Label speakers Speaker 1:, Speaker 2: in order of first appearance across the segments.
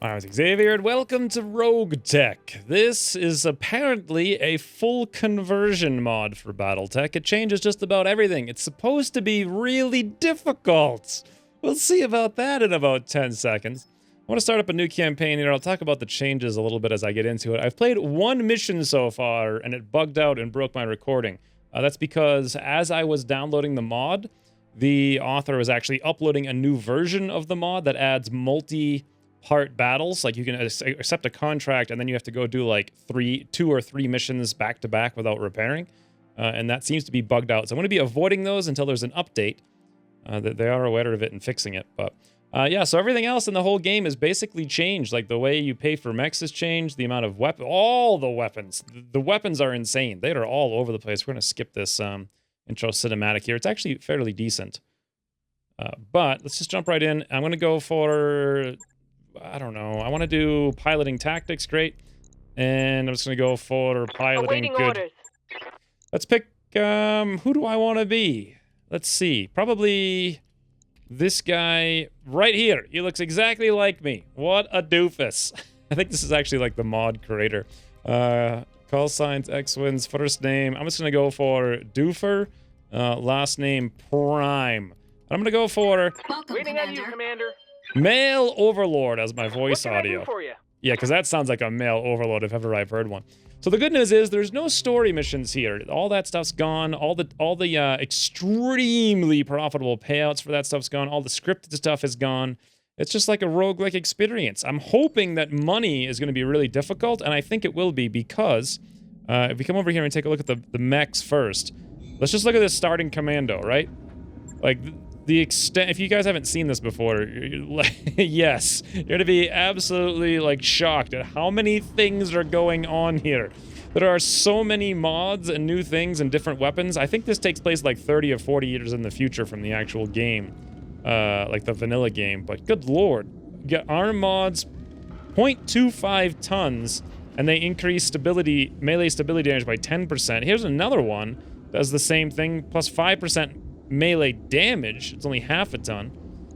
Speaker 1: I'm Xavier, and welcome to Roguetech. This is apparently a full conversion mod for Battletech. It changes just about everything. It's supposed to be really difficult. We'll see about that in about 10 seconds. I want to start up a new campaign here. I'll talk about the changes a little bit as I get into it. I've played one mission so far, and it bugged out and broke my recording. That's because as I was downloading the mod, the author was actually uploading a new version of the mod that adds multi-part battles. Like, you can accept a contract, and then you have to go do like two or three missions back to back without repairing. And that seems to be bugged out. So I'm going to be avoiding those until there's an update. That they are aware of it and fixing it. But yeah, so everything else in the whole game is basically changed. Like, the way you pay for mechs has changed. The amount of all the weapons. The weapons are insane. They are all over the place. We're going to skip this intro cinematic here. It's actually fairly decent. But let's just jump right in. I'm going to go for, I don't know. I want to do piloting tactics. Great. And I'm just going to go for piloting.
Speaker 2: Awaiting
Speaker 1: good.
Speaker 2: orders.
Speaker 1: Let's pick, who do I want to be? Let's see. Probably this guy right here. He looks exactly like me. What a doofus. I think this is actually like the mod creator. Call signs, Xwynns, first name. I'm just going to go for Doofer. Last name, Prime. I'm going to go for
Speaker 2: Waiting on you, Commander.
Speaker 1: Male Overlord as my voice
Speaker 2: What can
Speaker 1: audio.
Speaker 2: I do for you?
Speaker 1: Yeah, because that sounds like a male overload if ever I've heard one. So the good news is there's no story missions here. All that stuff's gone. All the extremely profitable payouts for that stuff's gone. All the scripted stuff is gone. It's just like a roguelike experience. I'm hoping that money is going to be really difficult, and I think it will be because if we come over here and take a look at the mechs first, let's just look at this starting commando, right? Like, the extent, if you guys haven't seen this before, yes, you're going to be absolutely, like, shocked at how many things are going on here. There are so many mods and new things and different weapons. I think this takes place like 30 or 40 years in the future from the actual game, like the vanilla game. But good lord, you get arm mods, 0.25 tons, and they increase stability, melee stability damage by 10%. Here's another one, does the same thing, plus 5% melee damage. It's only half a ton.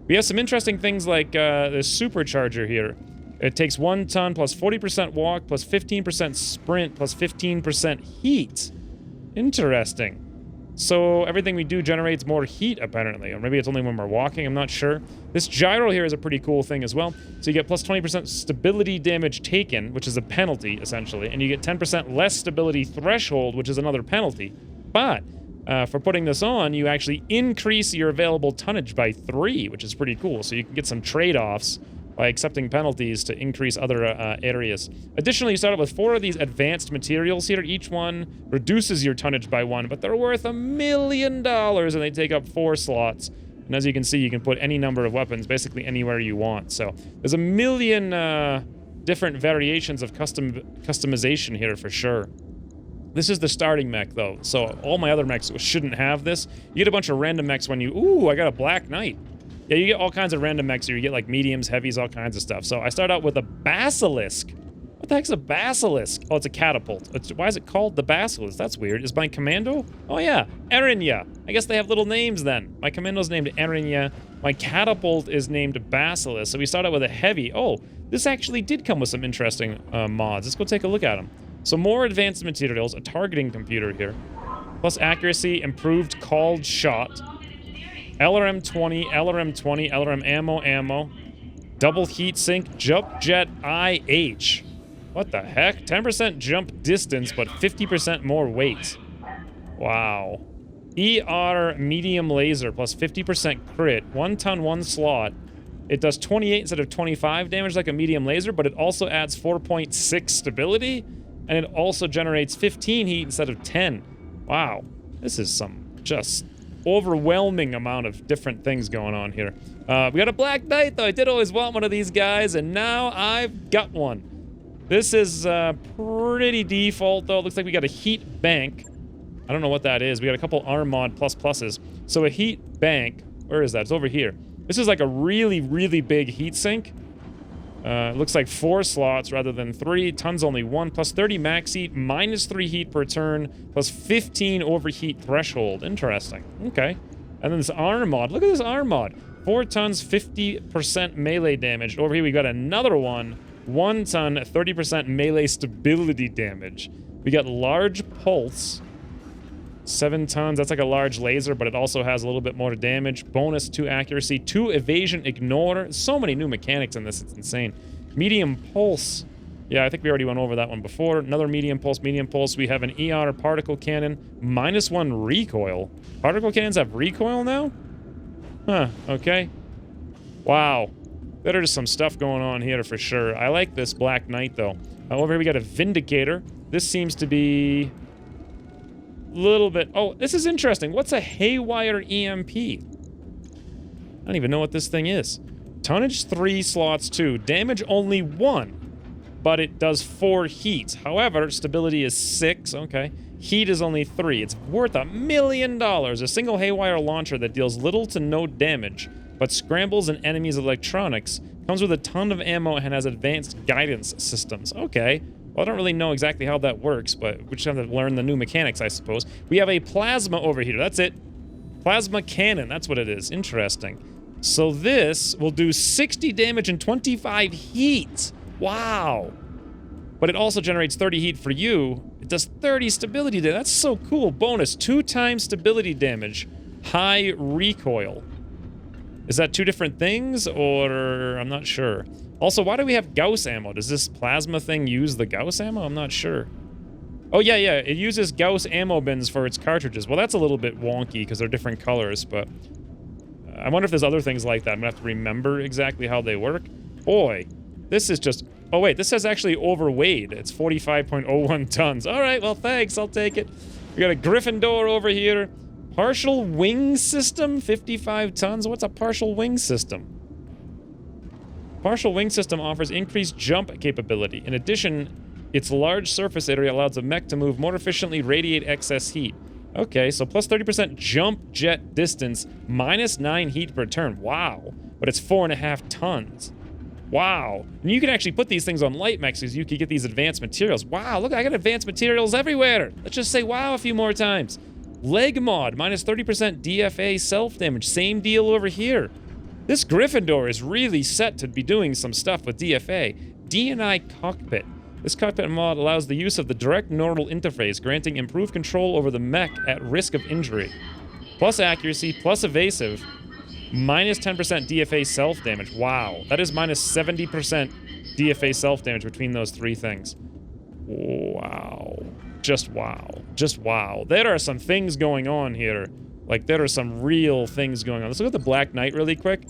Speaker 1: We have some interesting things like the supercharger here. It takes 1 ton plus 40% walk plus 15% sprint plus 15% heat. Interesting. So everything we do generates more heat, apparently. Or maybe it's only when we're walking, I'm not sure. This gyro here is a pretty cool thing as well. So you get plus 20% stability damage taken, which is a penalty, essentially. And you get 10% less stability threshold, which is another penalty. But for putting this on, you actually increase your available tonnage by 3, which is pretty cool. So you can get some trade-offs by accepting penalties to increase other areas. Additionally, you start out with 4 of these advanced materials here. Each one reduces your tonnage by 1, but they're worth $1 million, and they take up 4 slots. And as you can see, you can put any number of weapons basically anywhere you want. So there's 1 million different variations of customization here for sure. This is the starting mech, though, so all my other mechs shouldn't have this. You get a bunch of random mechs when you... Ooh, I got a Black Knight. Yeah, you get all kinds of random mechs here. You get, like, mediums, heavies, all kinds of stuff. So I start out with a Basilisk. What the heck's a Basilisk? Oh, it's a catapult. Why is it called the Basilisk? That's weird. Is my commando? Oh, yeah. Erinya. I guess they have little names, then. My commando's named Erinya. My catapult is named Basilisk. So we start out with a heavy. Oh, this actually did come with some interesting mods. Let's go take a look at them. So more advanced materials, a targeting computer here, plus accuracy, improved called shot, LRM 20, LRM 20, LRM ammo, double heat sink, jump jet IH. What the heck? 10% jump distance, but 50% more weight. Wow. ER medium laser plus 50% crit, 1 ton, 1 slot. It does 28 instead of 25 damage like a medium laser, but it also adds 4.6 stability. And it also generates 15 heat instead of 10. Wow. This is some just overwhelming amount of different things going on here. We got a Black Knight, though. I did always want one of these guys, and now I've got one. This is pretty default, though. It looks like we got a heat bank. I don't know what that is. We got a couple arm mod pluses. So a heat bank. Where is that? It's over here. This is like a really, really big heat sink. It looks like 4 slots rather than 3. Tons only 1. Plus 30 max heat, minus 3 heat per turn, plus 15 overheat threshold. Interesting. Okay. And then this arm mod. Look at this arm mod. 4 tons, 50% melee damage. Over here we got another one. 1 ton, 30% melee stability damage. We got large pulse. 7 tons, that's like a large laser, but it also has a little bit more damage. Bonus 2 accuracy, 2 evasion ignore. So many new mechanics in this, it's insane. Medium pulse. Yeah, I think we already went over that one before. Another medium pulse, medium pulse. We have an ER particle cannon, -1 recoil. Particle cannons have recoil now? Huh, okay. Wow. There's some stuff going on here for sure. I like this Black Knight, though. Over here we got a Vindicator. This seems to be a little bit... Oh, this is interesting. What's a Haywire EMP? I don't even know what this thing is. Tonnage 3, slots 2. Damage only 1. But it does 4 heat. However, stability is 6. Okay. Heat is only 3. It's worth $1 million. A single Haywire launcher that deals little to no damage, but scrambles an enemy's electronics. Comes with a ton of ammo and has advanced guidance systems. Okay. Well, I don't really know exactly how that works, but we just have to learn the new mechanics, I suppose. We have a plasma over here. That's it. Plasma cannon. That's what it is. Interesting. So this will do 60 damage and 25 heat. Wow. But it also generates 30 heat for you. It does 30 stability damage. That's so cool. Bonus, 2 times stability damage. High recoil. Is that 2 different things, or I'm not sure. Also, why do we have Gauss ammo? Does this plasma thing use the Gauss ammo? I'm not sure. Oh, yeah, it uses Gauss ammo bins for its cartridges. Well, that's a little bit wonky because they're different colors, but I wonder if there's other things like that. I'm gonna have to remember exactly how they work. Boy, this is just... Oh, wait, this says actually overweight. It's 45.01 tons. All right, well, thanks. I'll take it. We got a Gryffindor over here. Partial wing system, 55 tons. What's a partial wing system? Partial wing system offers increased jump capability. In addition, its large surface area allows a mech to move more efficiently, radiate excess heat. Okay, so plus 30% jump jet distance, -9 heat per turn. Wow. But it's 4.5 tons. Wow. And you can actually put these things on light mechs because you can get these advanced materials. Wow, look, I got advanced materials everywhere. Let's just say wow a few more times. Leg mod, -30% DFA self-damage. Same deal over here. This Gryffindor is really set to be doing some stuff with DFA. D&I cockpit. This cockpit mod allows the use of the direct neural interface, granting improved control over the mech at risk of injury. Plus accuracy, plus evasive. -10% DFA self-damage. Wow. That is -70% DFA self-damage between those 3 things. Wow. Just wow. Just wow. There are some things going on here. Like, there are some real things going on. Let's look at the Black Knight really quick.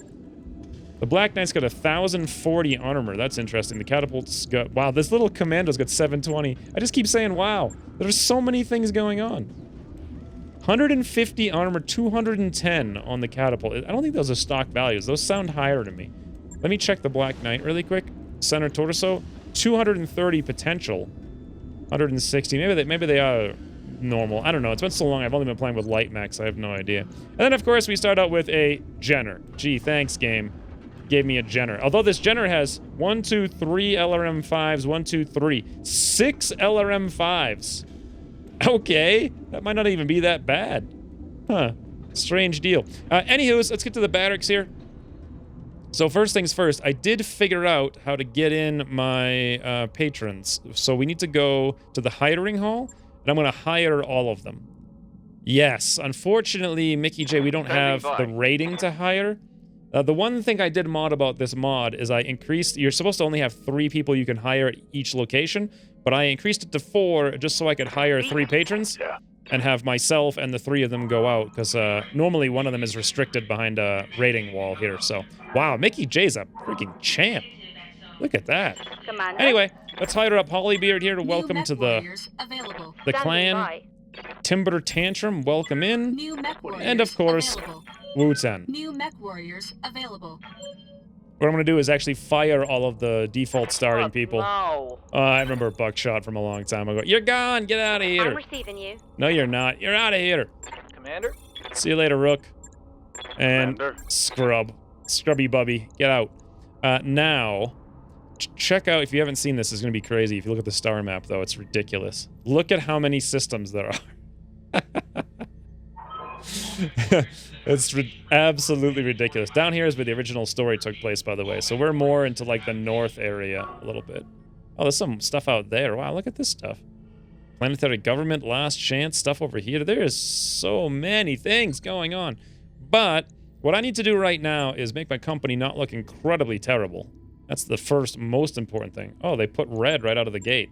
Speaker 1: The Black Knight's got 1,040 armor. That's interesting. The catapult's got... Wow, this little commando's got 720. I just keep saying wow. There's so many things going on. 150 armor, 210 on the catapult. I don't think those are stock values. Those sound higher to me. Let me check the Black Knight really quick. Center torso, 230 potential. 160. Maybe they are normal. I don't know. It's been so long. I've only been playing with light mechs. I have no idea. And then, of course, we start out with a Jenner. Gee, thanks, game. Gave me a Jenner. Although this Jenner has 1, 2, 3 LRM-5s. 1, 2, 3. 6 LRM-5s. Okay. That might not even be that bad. Huh. Strange deal. Anywho, let's get to the barracks here. So first things first, I did figure out how to get in my patrons. So we need to go to the hiring hall, and I'm going to hire all of them. Yes, unfortunately, Mickey J, we don't have the rating to hire. The one thing I did mod about this mod is I increased... You're supposed to only have 3 people you can hire at each location, but I increased it to 4 just so I could hire 3 patrons and have myself and the 3 of them go out, because normally one of them is restricted behind a rating wall here, so... Wow, Mickey J's a freaking champ. Look at that. Commander. Anyway, let's hire up Hollybeard here to welcome to the clan. Timber Tantrum, welcome in.
Speaker 2: New
Speaker 1: and of course, Wu-Ten.
Speaker 2: New MechWarriors available.
Speaker 1: What I'm going to do is actually fire all of the default starting people.
Speaker 3: No.
Speaker 1: I remember Buckshot from a long time ago. You're gone! Get out of here!
Speaker 3: I'm receiving you.
Speaker 1: No, you're not. You're out of here!
Speaker 3: Commander?
Speaker 1: See you later, Rook. And
Speaker 3: Commander.
Speaker 1: Scrub. Scrubby Bubby. Get out. Now, check out, if you haven't seen this, it's going to be crazy. If you look at the star map, though, it's ridiculous. Look at how many systems there are. It's absolutely ridiculous. Down here is where the original story took place, by the way. So we're more into like the north area a little bit. Oh, there's some stuff out there. Wow, look at this stuff. Planetary government, last chance, stuff over here. There is so many things going on. But what I need to do right now is make my company not look incredibly terrible. That's the first most important thing. Oh, they put red right out of the gate.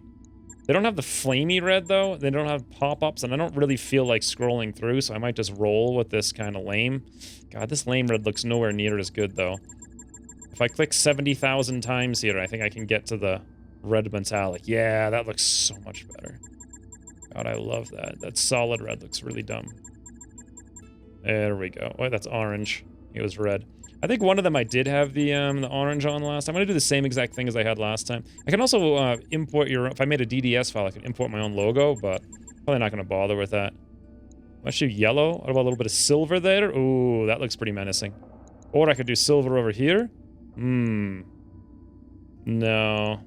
Speaker 1: They don't have the flamey red, though. They don't have pop-ups, and I don't really feel like scrolling through, so I might just roll with this kind of lame. God, this lame red looks nowhere near as good, though. If I click 70,000 times here, I think I can get to the red metallic. Yeah, that looks so much better. God, I love that. That solid red looks really dumb. There we go. Oh, that's orange. It was red. I think one of them I did have the orange on last time. I'm going to do the same exact thing as I had last time. I can also import your... If I made a DDS file, I can import my own logo, but probably not going to bother with that. Let's do yellow. What about a little bit of silver there? Ooh, that looks pretty menacing. Or I could do silver over here. No.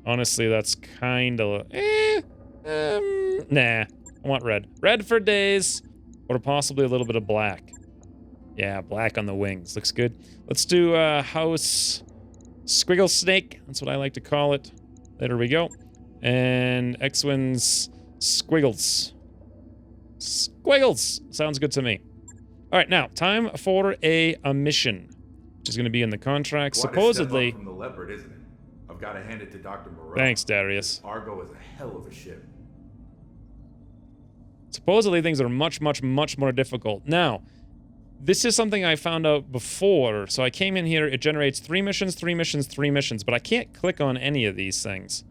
Speaker 1: Honestly, that's kind of... nah. I want red. Red for days. Or possibly a little bit of black. Yeah, black on the wings. Looks good. Let's do house squiggle snake. That's what I like to call it. There we go. And Xwynns squiggles. Squiggles! Sounds good to me. Alright, now, time for a mission. Which is going to be in the contract. Supposedly...
Speaker 3: From the leopard, isn't it? I've got to hand it to Dr. Moreau.
Speaker 1: Thanks, Darius.
Speaker 3: Argo is a hell of a ship.
Speaker 1: Supposedly things are much, much, much more difficult. Now, this is something I found out before. So I came in here, it generates 3 missions, 3 missions, 3 missions, but I can't click on any of these things.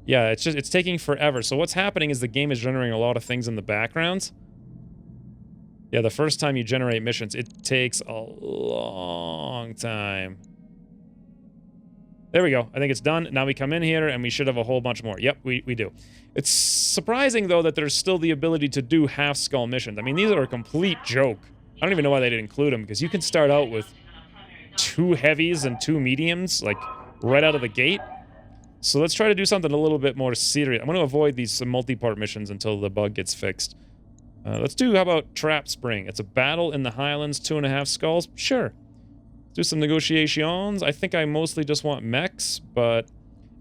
Speaker 1: Yeah, it's taking forever. So what's happening is the game is generating a lot of things in the background. Yeah, the first time you generate missions, it takes a long time. There we go. I think it's done. Now we come in here, and we should have a whole bunch more. Yep, we do. It's surprising, though, that there's still the ability to do half-skull missions. I mean, these are a complete joke. I don't even know why they didn't include them, because you can start out with 2 heavies and 2 mediums, like, right out of the gate. So let's try to do something a little bit more serious. I'm going to avoid these multi-part missions until the bug gets fixed. Let's do, how about Trap Spring? It's a battle in the Highlands, 2.5 skulls. Sure. Do some negotiations. I think I mostly just want mechs, but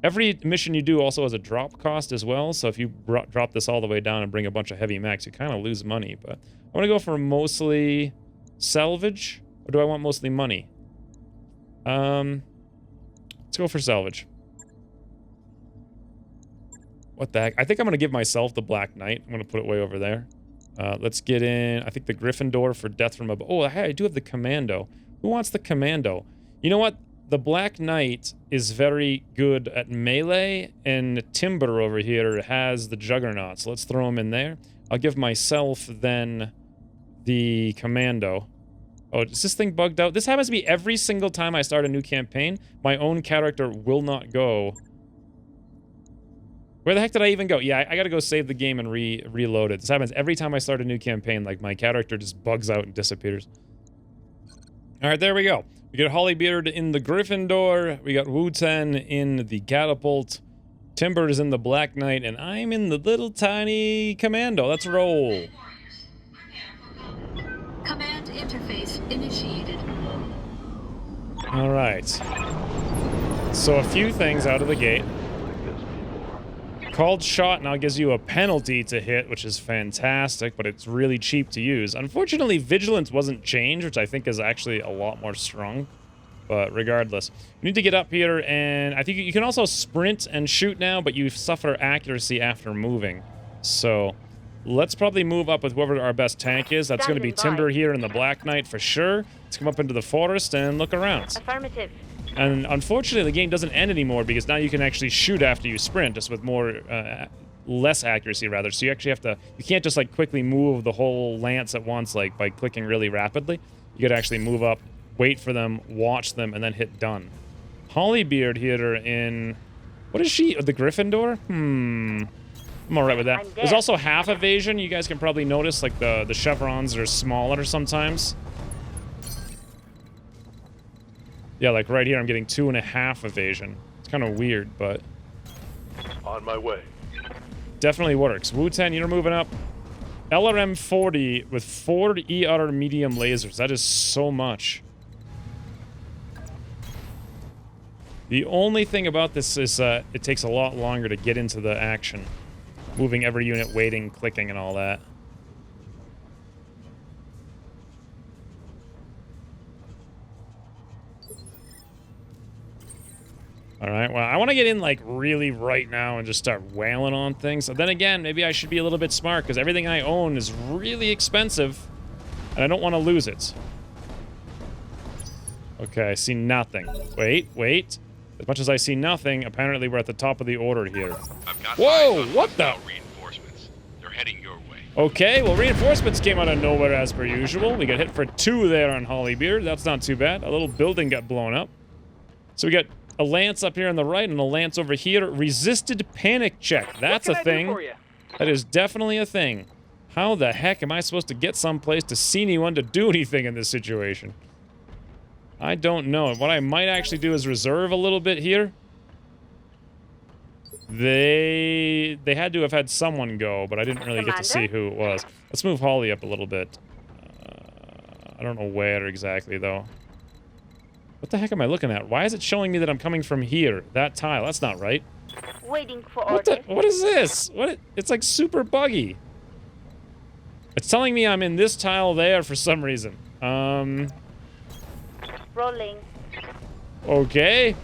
Speaker 1: every mission you do also has a drop cost as well, so if you drop this all the way down and bring a bunch of heavy mechs, you kind of lose money, but I want to go for mostly salvage, or do I want mostly money? Let's go for salvage. What the heck? I think I'm going to give myself the Black Knight. I'm going to put it way over there. Let's get in, I think, the Gryffindor for death from above. Oh, hey, I do have the Commando. Who wants the Commando? You know what? The Black Knight is very good at melee, and Timber over here has the Juggernaut, so let's throw him in there. I'll give myself, then, the Commando. Oh, is this thing bugged out? This happens to me every single time I start a new campaign. My own character will not go. Where the heck did I even go? Yeah, I gotta go save the game and reload it. This happens every time I start a new campaign. Like, my character just bugs out and disappears. Alright, there we go. We got Hollybeard in the Gryffindor. We got Wu-Ten in the Catapult. Timber is in the Black Knight. And I'm in the little tiny Commando. Let's roll.
Speaker 2: Command interface initiated.
Speaker 1: Alright. So a few things out of the gate. Called shot now gives you a penalty to hit, which is fantastic, but it's really cheap to use. Unfortunately, vigilance wasn't changed, which I think is actually a lot more strong. But regardless, you need to get up here, and I think you can also sprint and shoot now, but you suffer accuracy after moving. So let's probably move up with whoever our best tank is. That's going to be Timber here in the Black Knight for sure. Let's come up into the forest and look around.
Speaker 4: Affirmative.
Speaker 1: And unfortunately, the game doesn't end anymore because now you can actually shoot after you sprint, just with less accuracy, rather. So you actually have to, you can't just like quickly move the whole lance at once, like by clicking really rapidly. You gotta actually move up, wait for them, watch them, and then hit done. Hollybeard here in, what is she? The Gryffindor? I'm alright with that. There's also half evasion. You guys can probably notice, like the chevrons are smaller sometimes. Yeah, like right here, I'm getting 2.5 evasion. It's kind of weird, but
Speaker 5: on my way.
Speaker 1: Definitely works. Wu-Ten, you're moving up. LRM 40 with 4 ER medium lasers. That is so much. The only thing about this is it takes a lot longer to get into the action. Moving every unit, waiting, clicking, and all that. Alright, well, I want to get in, like, really right now and just start wailing on things. But then again, maybe I should be a little bit smart, because everything I own is really expensive, and I don't want to lose it. Okay, I see nothing. Wait. As much as I see nothing, apparently we're at the top of the order here. Whoa, what the?
Speaker 4: Reinforcements. They're heading your way.
Speaker 1: Okay, well, reinforcements came out of nowhere as per usual. We got hit for 2 there on Hollybeard. That's not too bad. A little building got blown up. So we got a lance up here on the right and a lance over here. Resisted panic check. That's a thing. That is definitely a thing. How the heck am I supposed to get someplace to see anyone to do anything in this situation? I don't know. What I might actually do is reserve a little bit here. They had to have had someone go, but I didn't really get to see who it was. Let's move Holly up a little bit. I don't know where exactly, though. What the heck am I looking at? Why is it showing me that I'm coming from here? That tile. That's not right.
Speaker 5: Waiting for orders.
Speaker 1: What is this? It's like super buggy. It's telling me I'm in this tile there for some reason.
Speaker 5: Rolling.
Speaker 1: Okay.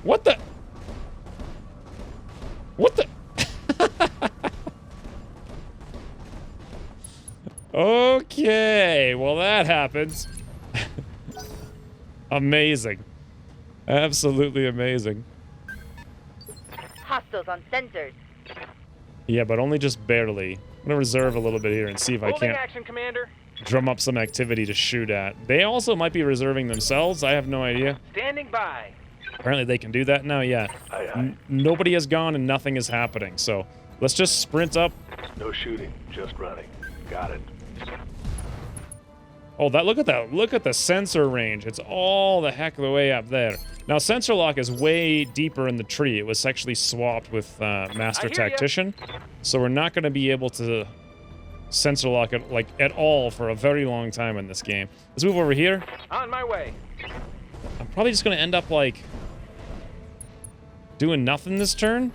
Speaker 1: What the? Okay, well that happens. Amazing. Absolutely amazing.
Speaker 5: Hostiles on sensors.
Speaker 1: Yeah, but only just barely. I'm gonna reserve a little bit here and see if I can't
Speaker 6: action, Commander.
Speaker 1: drum up some activity to shoot at. They also might be reserving themselves. I have no idea.
Speaker 6: Standing by.
Speaker 1: Apparently they can do that now, yeah. Nobody has gone and nothing is happening, so let's just sprint up.
Speaker 7: No shooting, just running. Got it.
Speaker 1: Oh, look at that. Look at the sensor range. It's all the heck of the way up there. Now, sensor lock is way deeper in the tree. It was actually swapped with Master Tactician. So we're not going to be able to sensor lock it, like, at all for a very long time in this game. Let's move over here.
Speaker 6: On my way.
Speaker 1: I'm probably just going to end up, like, doing nothing this turn.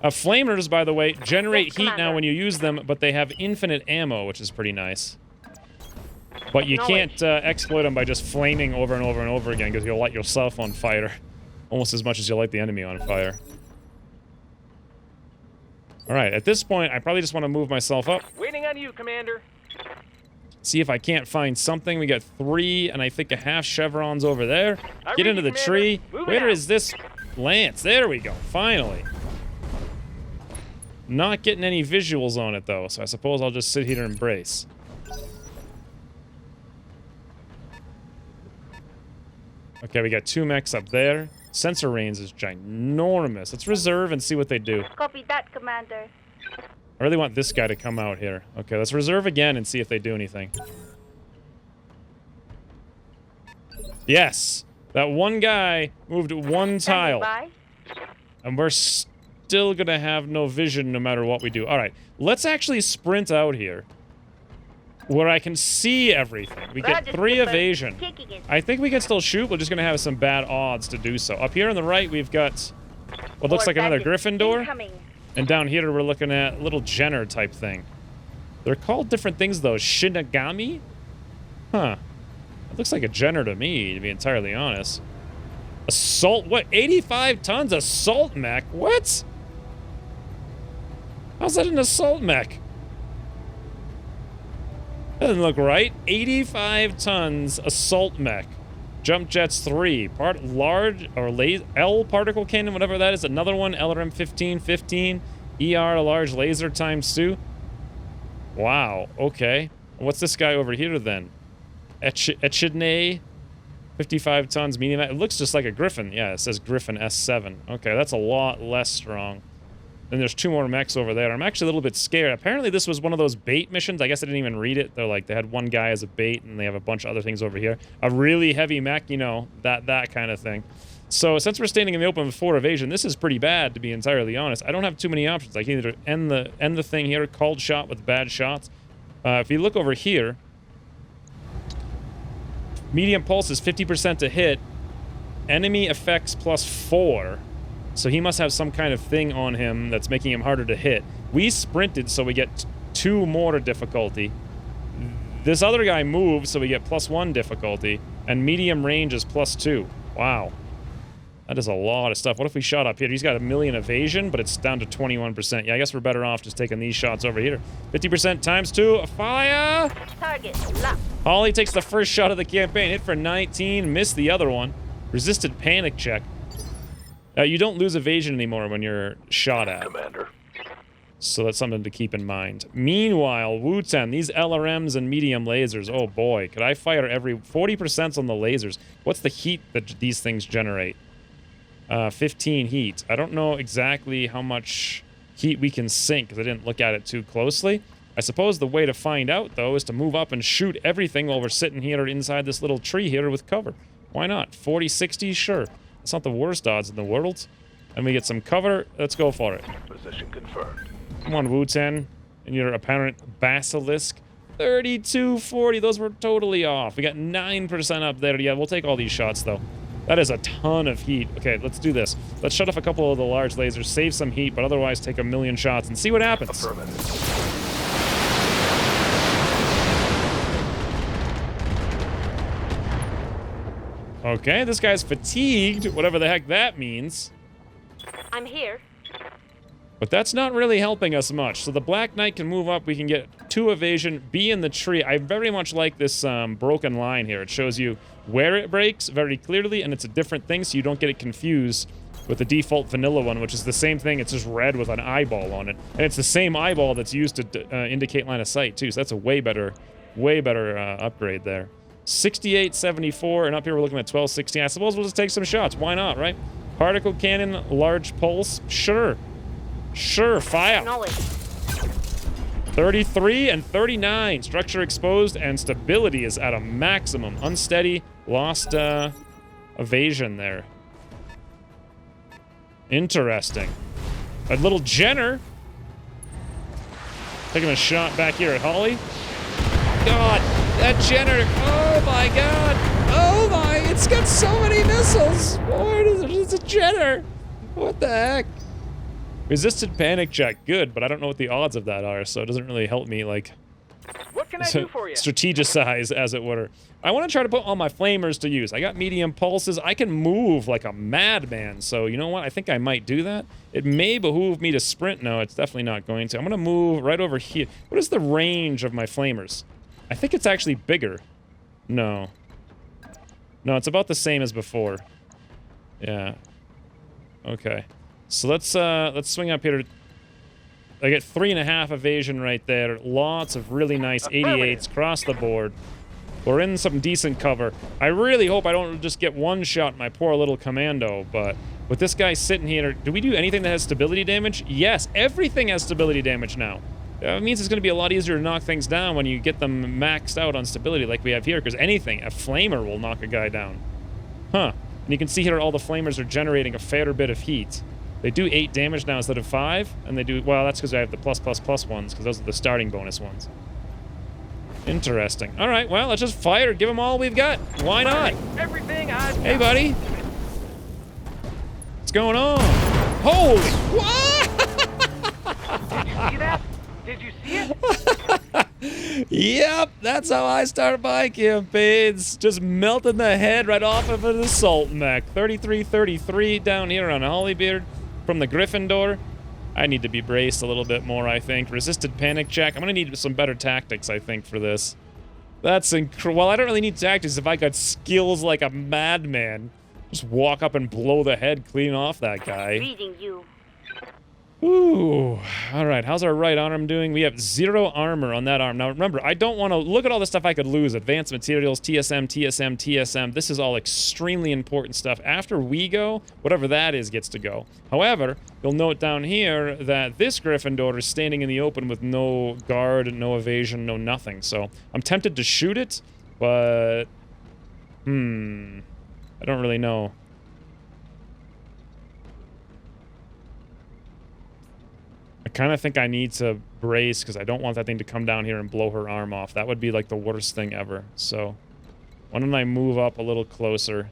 Speaker 1: Flamers, by the way, generate heat now when you use them, but they have infinite ammo, which is pretty nice. But you can't exploit them by just flaming over and over and over again, because you'll light yourself on fire. Almost as much as you'll light the enemy on fire. Alright, at this point, I probably just want to move myself up.
Speaker 6: Waiting on you, Commander.
Speaker 1: See if I can't find something. We got 3, and I think a half chevrons over there. Get into the tree. Where is this lance? There we go, finally. Not getting any visuals on it, though, so I suppose I'll just sit here and brace. Okay, we got 2 mechs up there. Sensor range is ginormous. Let's reserve and see what they do.
Speaker 5: Copy that, Commander.
Speaker 1: I really want this guy to come out here. Okay, let's reserve again and see if they do anything. Yes! That one guy moved 1 tile.
Speaker 5: By.
Speaker 1: And we're still gonna have no vision no matter what we do. Alright, let's actually sprint out here. Where I can see everything. We get 3 evasion. I think we can still shoot. We're just going to have some bad odds to do so. Up here on the right, we've got what looks like another Gryffindor. And down here, we're looking at a little Jenner type thing. They're called different things, though. Shinigami? Huh. It looks like a Jenner to me, to be entirely honest. Assault? What? 85 tons assault mech? What? How's that an assault mech? Doesn't look right. 85 tons assault mech. Jump jets 3. Part large or L particle cannon, whatever that is. Another one. LRM 15. ER large laser times 2. Wow. Okay. What's this guy over here then? Echidne. 55 tons medium. It looks just like a Griffin. Yeah, it says Griffin S7. Okay, that's a lot less strong. Then there's 2 more mechs over there. I'm actually a little bit scared. Apparently this was one of those bait missions. I guess I didn't even read it. They're like, they had 1 guy as a bait, and they have a bunch of other things over here. A really heavy mech, you know, that kind of thing. So since we're standing in the open with 4 evasion, this is pretty bad, to be entirely honest. I don't have too many options. I can either end the thing here, called shot with bad shots. If you look over here, medium pulse is 50% to hit. Enemy effects +4. So he must have some kind of thing on him that's making him harder to hit. We sprinted, so we get 2 more difficulty. This other guy moves, so we get +1 difficulty. And medium range is +2. Wow. That is a lot of stuff. What if we shot up here? He's got 1,000,000 evasion, but it's down to 21%. Yeah, I guess we're better off just taking these shots over here. 50% times 2. Fire!
Speaker 5: Target locked.
Speaker 1: Holly takes the first shot of the campaign. Hit for 19. Missed the other one. Resisted panic check. You don't lose evasion anymore when you're shot at.
Speaker 7: Commander.
Speaker 1: So that's something to keep in mind. Meanwhile, Wu-Ten, these LRMs and medium lasers. Oh boy, could I fire every 40% on the lasers? What's the heat that these things generate? 15 heat. I don't know exactly how much heat we can sink because I didn't look at it too closely. I suppose the way to find out, though, is to move up and shoot everything while we're sitting here inside this little tree here with cover. Why not? 40, 60? Sure. It's not the worst odds in the world. And we get some cover. Let's go for it.
Speaker 7: Position confirmed.
Speaker 1: Come on, Wu-Ten. And your apparent basilisk. 3240. Those were totally off. We got 9% up there. Yeah, we'll take all these shots, though. That is a ton of heat. Okay, let's do this. Let's shut off a couple of the large lasers, save some heat, but otherwise take 1,000,000 shots and see what happens.
Speaker 7: Affirmative.
Speaker 1: Okay, this guy's fatigued, whatever the heck that means.
Speaker 5: I'm here.
Speaker 1: But that's not really helping us much. So the Black Knight can move up. We can get 2 evasion, be in the tree. I very much like this broken line here. It shows you where it breaks very clearly, and it's a different thing, so you don't get it confused with the default vanilla one, which is the same thing. It's just red with an eyeball on it. And it's the same eyeball that's used to indicate line of sight, too. So that's a way better upgrade there. 6874, and up here we're looking at 1260. I suppose we'll just take some shots. Why not, right? Particle cannon, large pulse. Sure. Sure, fire. 33 and 39. Structure exposed and stability is at a maximum. Unsteady, lost evasion there. Interesting. A little Jenner. Taking a shot back here at Holly. God, that Jenner. Oh my God. Oh my, it's got so many missiles. Boy, it's a Jenner. What the heck? Resisted panic check, good, but I don't know what the odds of that are, so it doesn't really help me, like,
Speaker 6: What can I do for you?
Speaker 1: strategicize, as it were. I want to try to put all my flamers to use. I got medium pulses. I can move like a madman, so you know what? I think I might do that. It may behoove me to sprint. No, it's definitely not going to. I'm going to move right over here. What is the range of my flamers? I think it's actually bigger. No. No, it's about the same as before. Yeah. Okay. So let's swing up here. I get 3.5 evasion right there. Lots of really nice 88s across the board. We're in some decent cover. I really hope I don't just get one shot, my poor little commando, but with this guy sitting here, do we do anything that has stability damage? Yes, everything has stability damage now. It means it's going to be a lot easier to knock things down when you get them maxed out on stability like we have here, because anything, a flamer will knock a guy down. Huh. And you can see here all the flamers are generating a fair bit of heat. They do 8 damage now instead of 5, and they do, well, that's because I have the +++ ones, because those are the starting bonus ones. Interesting. All right, well, let's just fire, give them all we've got. Why not?
Speaker 6: Everything I've got.
Speaker 1: Hey, buddy. What's going on? Holy, what?
Speaker 6: Did you see that? Did you see it?
Speaker 1: Yep, that's how I start my campaigns. Just melting the head right off of an assault mech. 3333 down here on Hollybeard from the Gryffindor. I need to be braced a little bit more, I think. Resisted panic check. I'm going to need some better tactics, I think, for this. That's incredible. Well, I don't really need tactics if I got skills like a madman. Just walk up and blow the head clean off that guy.
Speaker 5: Reading you.
Speaker 1: Ooh, all right, how's our right arm doing? We have 0 armor on that arm. Now, remember, I don't want to look at all the stuff I could lose. Advanced materials, TSM, TSM, TSM. This is all extremely important stuff. After we go, whatever that is gets to go. However, you'll note down here that this Gryffindor is standing in the open with no guard, no evasion, no nothing. So I'm tempted to shoot it, but... I don't really know. kind of think I need to brace because I don't want that thing to come down here and blow her arm off. That would be like the worst thing ever. So why don't I move up a little closer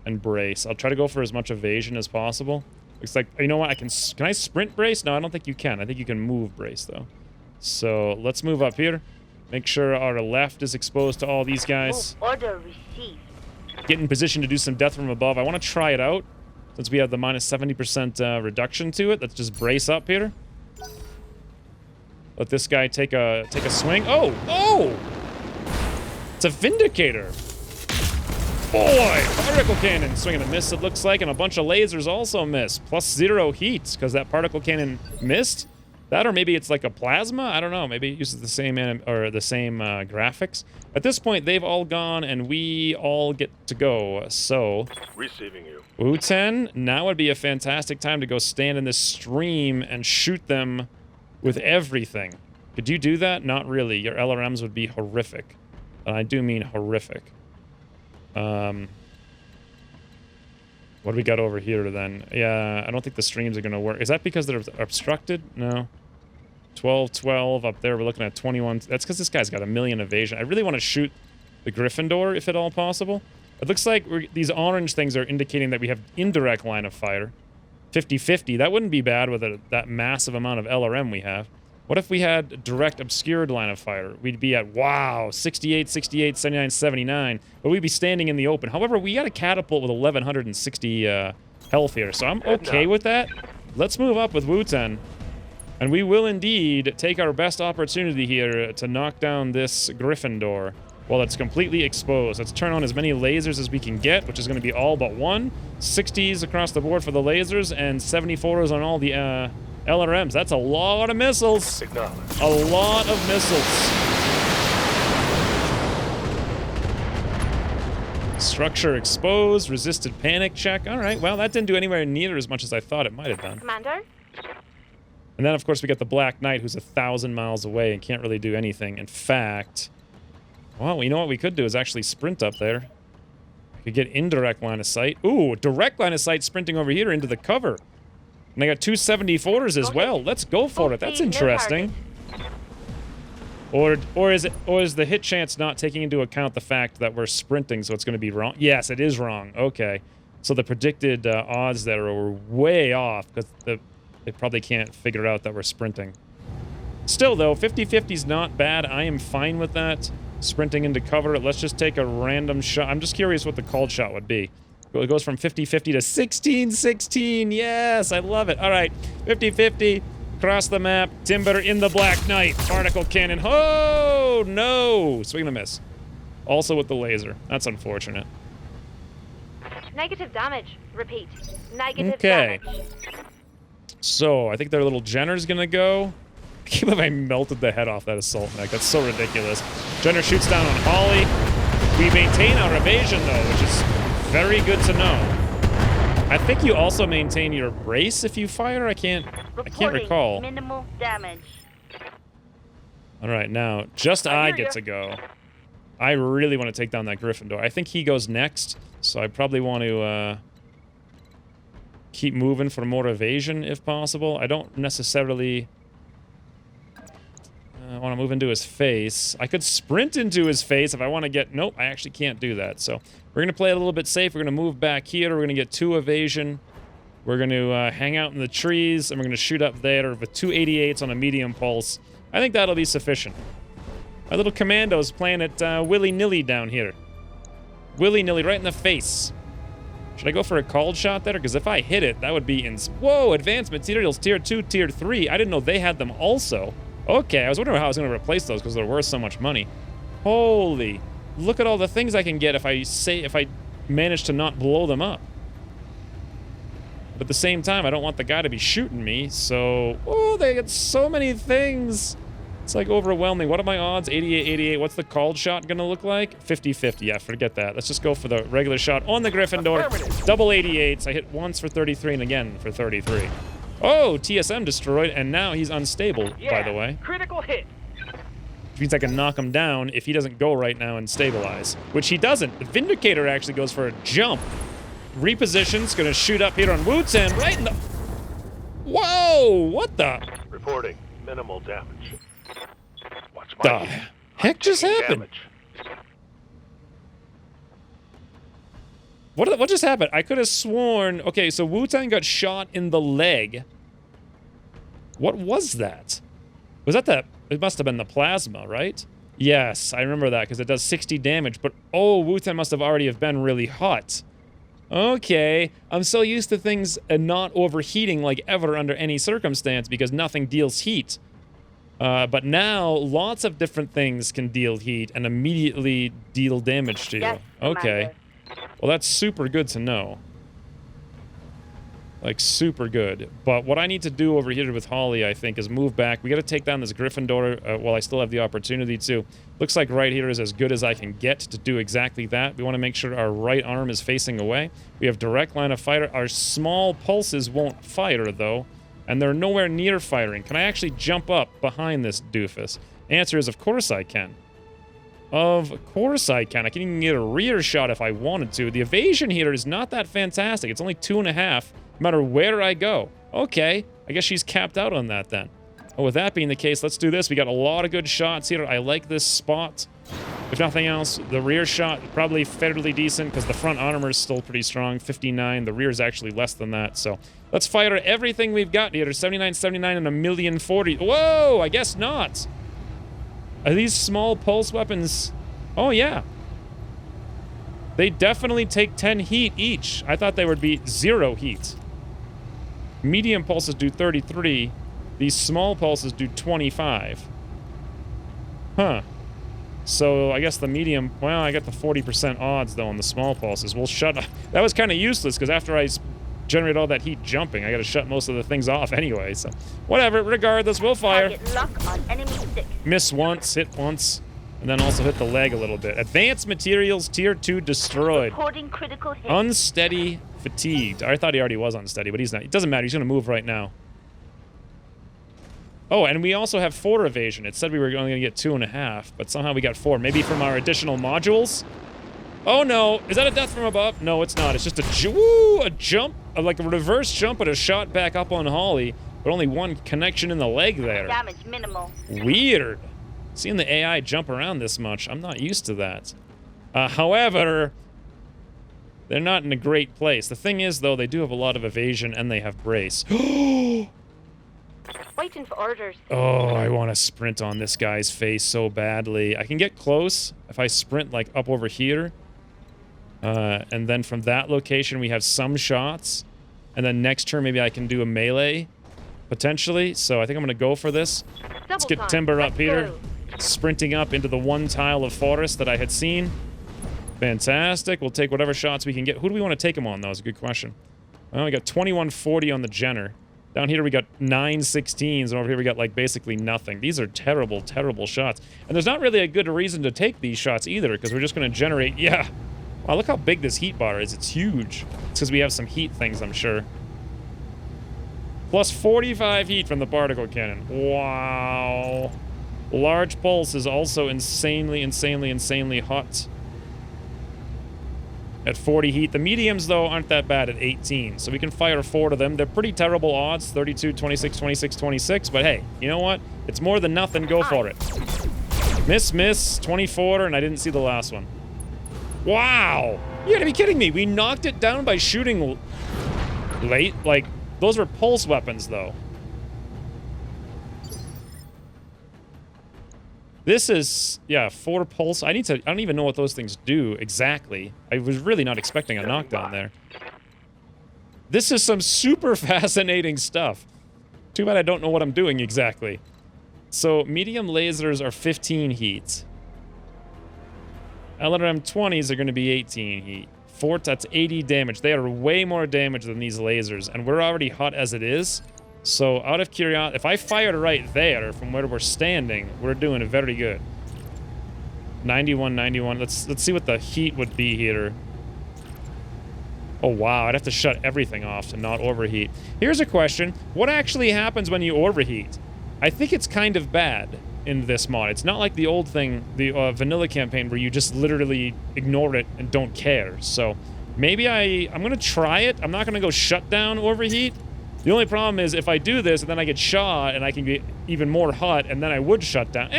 Speaker 1: and brace? I'll try to go for as much evasion as possible. Looks like, you know what, can I sprint brace? No, I don't think you can. I think you can move brace though. So let's move up here. Make sure our left is exposed to all these guys.
Speaker 5: Move order received.
Speaker 1: Get in position to do some death from above. I want to try it out. Since we have the minus 70% reduction to it, let's just brace up here. Let this guy take a swing. Oh! Oh! It's a Vindicator. Boy! Particle cannon. Swing and a miss, it looks like. And a bunch of lasers also miss. Plus 0 heat, because that particle cannon missed. That, or maybe it's like a plasma? I don't know. Maybe it uses the same graphics. At this point, they've all gone, and we all get to go. So,
Speaker 7: Receiving you.
Speaker 1: Wu-10, now would be a fantastic time to go stand in this stream and shoot them with everything. Could you do that? Not really. Your LRMs would be horrific. And I do mean horrific. What do we got over here then? Yeah, I don't think the streams are going to work. Is that because they're obstructed? No. 12, 12. Up there, we're looking at 21. That's because this guy's got a million evasion. I really want to shoot the Gryffindor, if at all possible. It looks like these orange things are indicating that we have indirect line of fire. 50-50. That wouldn't be bad with that massive amount of LRM we have. What if we had direct obscured line of fire? We'd be at, wow, 68, 68, 79, 79. But we'd be standing in the open. However, we got a catapult with 1160 health here. So I'm okay with that. Let's move up with Wu-10. And we will indeed take our best opportunity here to knock down this Gryffindor while it's completely exposed. Let's turn on as many lasers as we can get, which is going to be all but one. 60s across the board for the lasers and 74s on all the LRMs. That's a lot of missiles.
Speaker 7: Acknowledged.
Speaker 1: A lot of missiles. Structure exposed. Resisted panic check. All right, well, that didn't do anywhere near as much as I thought it might have done.
Speaker 5: Commander?
Speaker 1: And then, of course, we got the Black Knight, who's 1,000 miles away and can't really do anything. In fact, well, you know what we could do is actually sprint up there. We could get indirect line of sight. Ooh, direct line of sight sprinting over here into the cover. And I got 274s as well. Let's go for it. That's interesting. Or is the hit chance not taking into account the fact that we're sprinting, so it's going to be wrong? Yes, it is wrong. Okay. So the predicted odds there are way off because they probably can't figure out that we're sprinting. Still, though, 50-50 is not bad. I am fine with that. Sprinting into cover. Let's just take a random shot. I'm just curious what the called shot would be. It goes from 50-50 to 16-16. Yes, I love it. All right, 50-50. Across the map. Timber in the Black Knight. Particle cannon. Oh, no. Swing and a miss. Also with the laser. That's unfortunate.
Speaker 5: Negative damage. Repeat. Negative
Speaker 1: Okay.
Speaker 5: damage.
Speaker 1: So, I think their little Jenner's gonna go. I can't believe I melted the head off that assault mech. That's so ridiculous. Jenner shoots down on Holly. We maintain our evasion, though, which is very good to know. I think you also maintain your brace if you fire. I can't recall.
Speaker 5: Minimal damage.
Speaker 1: All right, now just I get to go. I really want to take down that Gryffindor. I think he goes next, so I probably want to keep moving for more evasion if possible. I don't necessarily want to move into his face. I could sprint into his face if I want to get... Nope, I actually can't do that. So we're going to play it a little bit safe. We're going to move back here. We're going to get 2 evasion. We're going to hang out in the trees, and we're going to shoot up there with 2 88s on a medium pulse. I think that'll be sufficient. My little commando's playing it willy-nilly down here. Willy-nilly, right in the face. Should I go for a called shot there? Because if I hit it, that would be... Whoa, advanced materials, tier 2, tier 3. I didn't know they had them also. Okay, I was wondering how I was going to replace those because they're worth so much money. Holy, look at all the things I can get if I manage to not blow them up. But at the same time, I don't want the guy to be shooting me, so... Oh, they get so many things. It's like overwhelming. What are my odds? 88, 88. What's the called shot going to look like? 50-50. Yeah, forget that. Let's just go for the regular shot on the Gryffindor. Double 88s. I hit once for 33 and again for 33. Oh, TSM destroyed, and now he's unstable, by the way.
Speaker 6: Critical hit.
Speaker 1: Which means I can knock him down if he doesn't go right now and stabilize. Which he doesn't. The Vindicator actually goes for a jump. Repositions, gonna shoot up here on Wu-10, right in the... Whoa! What the?
Speaker 7: Reporting minimal damage. Watch
Speaker 1: The
Speaker 7: my heat.
Speaker 1: heck just happened?
Speaker 7: Damage.
Speaker 1: What just happened? I could have sworn... Okay, so Wu-Tang got shot in the leg. What was that? Was that the... It must have been the plasma, right? Yes, I remember that, because it does 60 damage. But, oh, Wu-Tang must have already have been really hot. Okay. I'm so used to things not overheating, like, ever under any circumstance, because nothing deals heat. But now, lots of different things can deal heat and immediately deal damage to you.
Speaker 5: Yes,
Speaker 1: Okay.
Speaker 5: Commander.
Speaker 1: Well, that's super good to know. Like, super good. But what I need to do over here with Holly, I think, is move back. We got to take down this Gryffindor while I still have the opportunity to. Looks like right here is as good as I can get to do exactly that. We want to make sure our right arm is facing away. We have direct line of fire. Our small pulses won't fire, though. And they're nowhere near firing. Can I actually jump up behind this doofus? Answer is, of course I can. Of course I can. I can even get a rear shot if I wanted to. The evasion here is not that fantastic. It's only 2.5, no matter where I go. Okay, I guess she's capped out on that then. Well, with that being the case, let's do this. We got a lot of good shots here. I like this spot. If nothing else, the rear shot, probably fairly decent because the front armor is still pretty strong, 59. The rear is actually less than that, so let's fire everything we've got here. 79, 79, and 1,040,000. Whoa, I guess not. Are these small pulse weapons? Oh, yeah. They definitely take 10 heat each. I thought they would be 0 heat. Medium pulses do 33. These small pulses do 25. Huh. So I guess the medium... Well, I got the 40% odds, though, on the small pulses. We'll shut... That was kind of useless, because after I generate all that heat jumping, I got to shut most of the things off anyway, so... Whatever, regardless, we'll fire.
Speaker 5: Target lock on enemy 6.
Speaker 1: Miss once, hit once, and then also hit the leg a little bit. Advanced materials, tier 2 destroyed.
Speaker 5: Reporting critical hit.
Speaker 1: Unsteady, fatigued. I thought he already was unsteady, but he's not. It doesn't matter, he's going to move right now. Oh, and we also have 4 evasion. It said we were only going to get 2.5, but somehow we got 4. Maybe from our additional modules? Oh no, is that a death from above? No, it's not. It's just a jump, like a reverse jump, but a shot back up on Holly, but only 1 connection in the leg there.
Speaker 5: Damage minimal.
Speaker 1: Weird. Seeing the AI jump around this much, I'm not used to that. However, they're not in a great place. The thing is, though, they do have a lot of evasion and they have brace.
Speaker 5: Waiting for orders.
Speaker 1: Oh, I want to sprint on this guy's face so badly. I can get close if I sprint, like, up over here. And then from that location, we have some shots. And then next turn, maybe I can do a melee, potentially. So I think I'm going to go for this. Let's get Timber up here. Sprinting up into the 1 tile of forest that I had seen. Fantastic. We'll take whatever shots we can get. Who do we want to take them on, though? Is a good question. Well, we got 2140 on the Jenner. Down here, we got 916s, and over here, we got, like, basically nothing. These are terrible, terrible shots. And there's not really a good reason to take these shots either, because we're just going to generate... Yeah. Wow, look how big this heat bar is. It's huge. It's because we have some heat things, I'm sure. Plus 45 heat from the particle cannon. Wow. Large pulse is also insanely, insanely, insanely hot. At 40 heat. The mediums, though, aren't that bad at 18. So we can fire 4 to them. They're pretty terrible odds. 32, 26, 26, 26. But hey, you know what? It's more than nothing. Go for it. Miss, miss. 24, and I didn't see the last one. Wow. You gotta be kidding me. We knocked it down by shooting late. Like, those were pulse weapons, though. This is, yeah, 4 pulse. I don't even know what those things do exactly. I was really not expecting a knockdown there. This is some super fascinating stuff. Too bad I don't know what I'm doing exactly. So, medium lasers are 15 heat. LRM 20s are going to be 18 heat. Fort, that's 80 damage. They are way more damage than these lasers, and we're already hot as it is. So, out of curiosity, if I fired right there from where we're standing, we're doing it very good. 91, 91. Let's see what the heat would be here. Oh, wow. I'd have to shut everything off to not overheat. Here's a question. What actually happens when you overheat? I think it's kind of bad in this mod. It's not like the old thing, the vanilla campaign, where you just literally ignore it and don't care. So, maybe I'm going to try it. I'm not going to go shut down overheat. The only problem is if I do this and then I get shot and I can get even more hot and then I would shut down.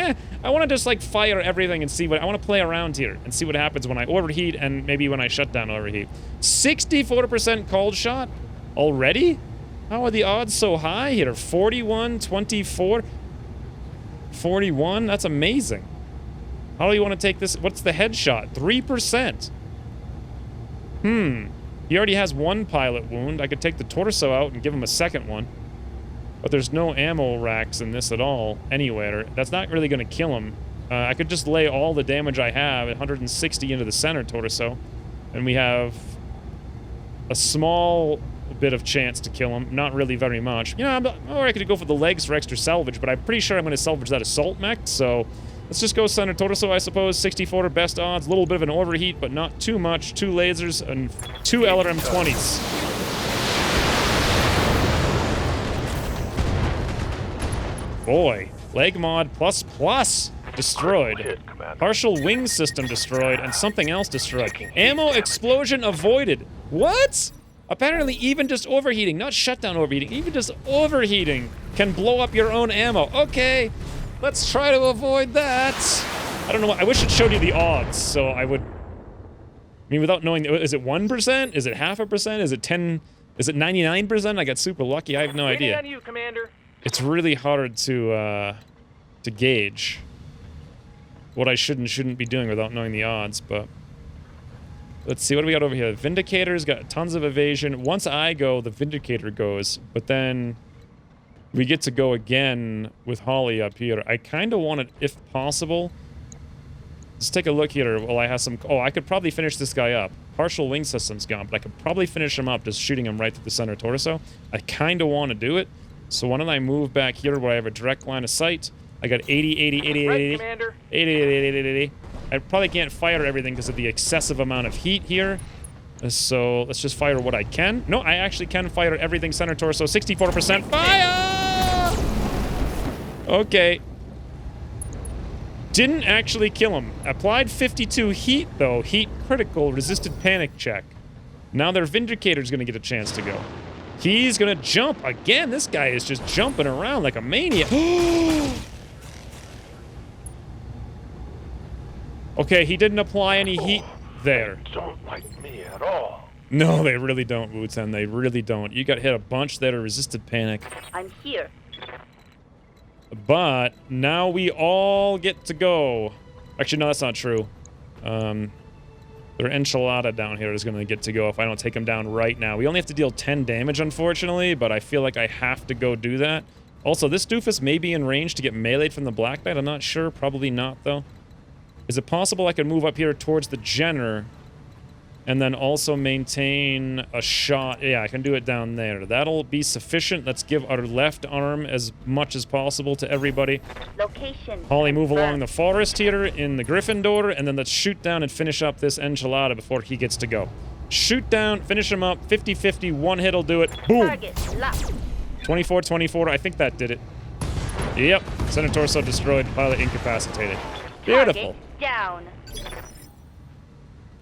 Speaker 1: I want to just like fire everything and see what, I want to play around here and see what happens when I overheat and maybe when I shut down overheat. 64% cold shot already? How are the odds so high here? 41, 24, 41? That's amazing. How do you want to take this? What's the headshot? 3%. He already has one pilot wound. I could take the torso out and give him a second one. But there's no ammo racks in this at all, anywhere. That's not really going to kill him. I could just lay all the damage I have, 160 into the center torso, and we have a small bit of chance to kill him. Not really very much. You know, or I could go for the legs for extra salvage, but I'm pretty sure I'm going to salvage that assault mech, so let's just go center torso, I suppose. 64 best odds. A little bit of an overheat, but not too much. 2 lasers and 2 LRM-20s. Boy. Leg mod plus plus destroyed.
Speaker 7: Hit, Commander.
Speaker 1: Partial wing system destroyed and something else destroyed. Ammo explosion avoided. What? Apparently even just overheating, not shutdown overheating, even just overheating can blow up your own ammo. Okay. Let's try to avoid that. I don't know. I wish it showed you the odds, so I would... I mean, without knowing... Is it 1%? Is it 0.5%? Is it 10... Is it 99%? I got super lucky. I have no
Speaker 6: Waiting
Speaker 1: idea.
Speaker 6: on you, Commander.
Speaker 1: It's really hard to gauge what I should and shouldn't be doing without knowing the odds, but... Let's see, what do we got over here? Vindicator's got tons of evasion. Once I go, the Vindicator goes, but then... we get to go again with Holly up here. I kind of want it, if possible. Let's take a look here while I have some... Oh, I could probably finish this guy up. Partial wing system's gone, but I could probably finish him up just shooting him right through the center torso. I kind of want to do it. So why don't I move back here where I have a direct line of sight. I got 80, 80, 80,
Speaker 6: Right,
Speaker 1: 80,
Speaker 6: Commander.
Speaker 1: 80, 80, 80, 80, 80. I probably can't fire everything because of the excessive amount of heat here. So let's just fire what I can. No, I actually can fire everything center torso. 64% fire! Okay. Didn't actually kill him. Applied 52 heat, though. Heat critical, resisted panic check. Now their Vindicator's gonna get a chance to go. He's gonna jump. Again, this guy is just jumping around like a maniac. Okay, he didn't apply any heat there.
Speaker 7: They don't like me at all.
Speaker 1: No, they really don't, Wu-Ten. They really don't. You got hit a bunch that are resisted panic.
Speaker 5: I'm here.
Speaker 1: But now we all get to go. Actually, no, that's not true. Their enchilada down here is going to get to go if I don't take him down right now. We only have to deal 10 damage, unfortunately, but I feel like I have to go do that. Also, this doofus may be in range to get meleeed from the Black Knight. I'm not sure. Probably not, though. Is it possible I could move up here towards the Jenner and then also maintain a shot? Yeah, I can do it down there. That'll be sufficient. Let's give our left arm as much as possible to everybody.
Speaker 5: Location.
Speaker 1: Holly, move along the forest here in the Gryffindor, and then let's shoot down and finish up this enchilada before he gets to go. Shoot down, finish him up, 50-50, one hit'll do it. Boom!
Speaker 5: Target locked.
Speaker 1: 24-24, I think that did it. Yep, center torso destroyed, pilot incapacitated. Beautiful.
Speaker 5: Target down.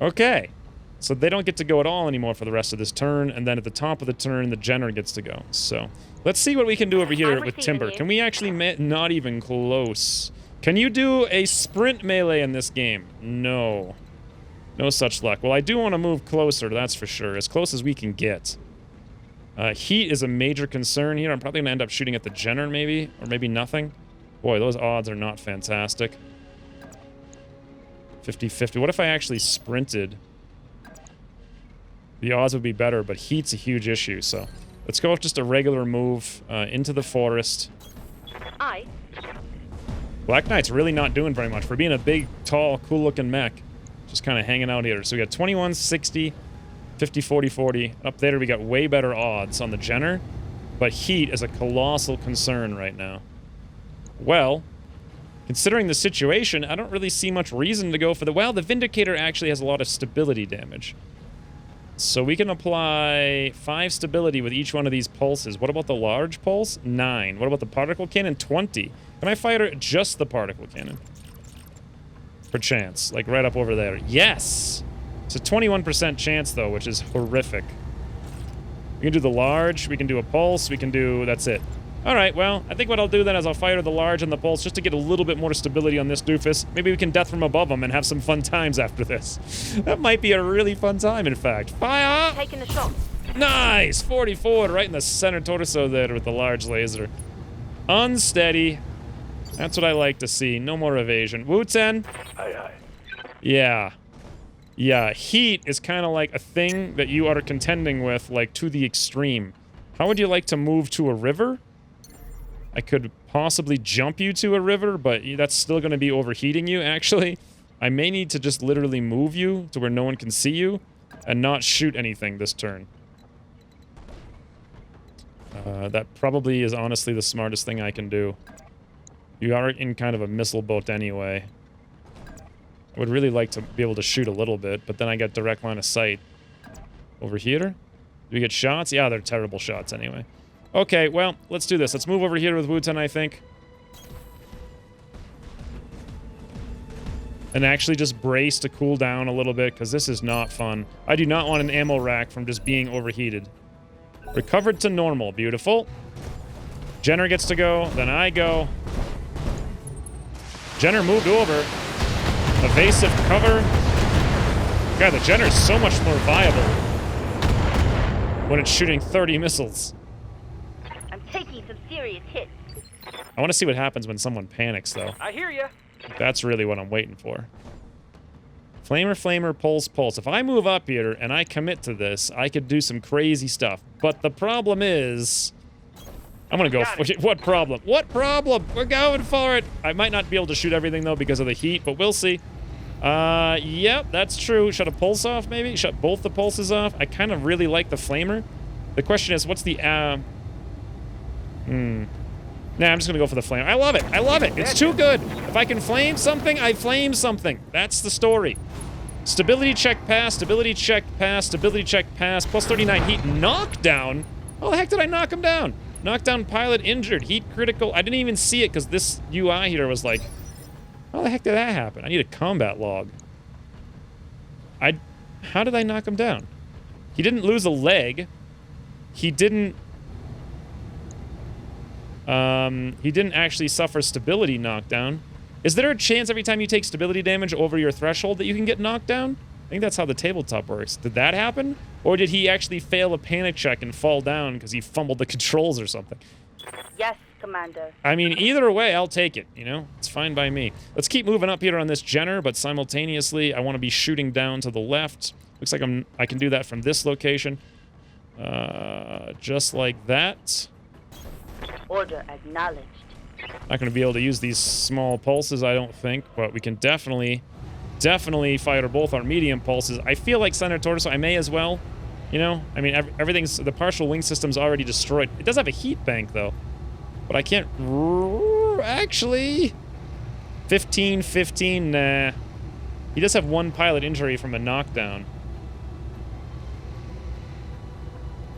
Speaker 1: Okay. So they don't get to go at all anymore for the rest of this turn, and then at the top of the turn, the Jenner gets to go. So let's see what we can do over here with Timber. Can we actually... Not even close. Can you do a sprint melee in this game? No. No such luck. Well, I do want to move closer, that's for sure. As close as we can get. Heat is a major concern here. I'm probably going to end up shooting at the Jenner, maybe. Or maybe nothing. Boy, those odds are not fantastic. 50-50. What if I actually sprinted? The odds would be better, but heat's a huge issue, so... Let's go with just a regular move into the forest. Black Knight's really not doing very much. For being a big, tall, cool-looking mech. Just kind of hanging out here. So we got 21, 60, 50, 40, 40. Up there, we got way better odds on the Jenner. But heat is a colossal concern right now. Well... Considering the situation, I don't really see much reason to go for the... Well, the Vindicator actually has a lot of stability damage. So we can apply 5 stability with each one of these pulses. What about the large pulse? 9. What about the particle cannon? 20. Can I fire just the particle cannon? Perchance. Like right up over there. Yes! It's a 21% chance, though, which is horrific. We can do the large, we can do a pulse, we can do... That's it. Alright, well, I think what I'll do then is I'll fire the large and the pulse just to get a little bit more stability on this doofus. Maybe we can death from above him and have some fun times after this. That might be a really fun time, in fact. Fire!
Speaker 5: Taking the shot.
Speaker 1: Nice! 44 right in the center torso there with the large laser. Unsteady. That's what I like to see. No more evasion. Wu-Ten?
Speaker 7: Aye, aye.
Speaker 1: Yeah. Yeah, heat is kind of like a thing that you are contending with, like, to the extreme. How would you like to move to a river? I could possibly jump you to a river, but that's still going to be overheating you, actually. I may need to just literally move you to where no one can see you and not shoot anything this turn. That probably is honestly the smartest thing I can do. You are in kind of a missile boat anyway. I would really like to be able to shoot a little bit, but then I get direct line of sight. Over here? Do we get shots? Yeah, they're terrible shots anyway. Okay, well, let's do this. Let's move over here with Wu-Ten, I think. And actually just brace to cool down a little bit, because this is not fun. I do not want an ammo rack from just being overheated. Recovered to normal. Beautiful. Jenner gets to go, then I go. Jenner moved over. Evasive cover. God, the Jenner is so much more viable when it's shooting 30 missiles.
Speaker 5: I'm taking some serious hits.
Speaker 1: I want to see what happens when someone panics, though.
Speaker 6: I hear ya.
Speaker 1: That's really what I'm waiting for. Flamer, flamer, pulse, pulse. If I move up here and I commit to this, I could do some crazy stuff. But the problem is... I'm gonna go for it. What problem? What problem? We're going for it. I might not be able to shoot everything, though, because of the heat, but we'll see. Yep, that's true. Shut a pulse off, maybe? Shut both the pulses off. I kind of really like the flamer. The question is, what's the, Nah, I'm just gonna go for the flame. I love it. I love it. It's too good. If I can flame something, I flame something. That's the story. Stability check pass, stability check pass, stability check pass, plus 39 heat knockdown. How the heck did I knock him down? Knockdown pilot injured, heat critical. I didn't even see it because this UI here was like, how the heck did that happen? I need a combat log. How did I knock him down? He didn't lose a leg. He didn't actually suffer stability knockdown. Is there a chance every time you take stability damage over your threshold that you can get knocked down? I think that's how the tabletop works. Did that happen? Or did he actually fail a panic check and fall down because he fumbled the controls or something?
Speaker 5: Yes, Commander.
Speaker 1: I mean, either way, I'll take it, you know? It's fine by me. Let's keep moving up here on this Jenner, but simultaneously, I want to be shooting down to the left. Looks like I can do that from this location. Just like that.
Speaker 5: Order acknowledged.
Speaker 1: Not going to be able to use these small pulses, I don't think, but we can definitely fire both our medium pulses. I feel like center torso, I may as well, you know? I mean, everything's, the partial wing system's already destroyed. It does have a heat bank, though, but I can't, actually, 15, nah. He does have one pilot injury from a knockdown.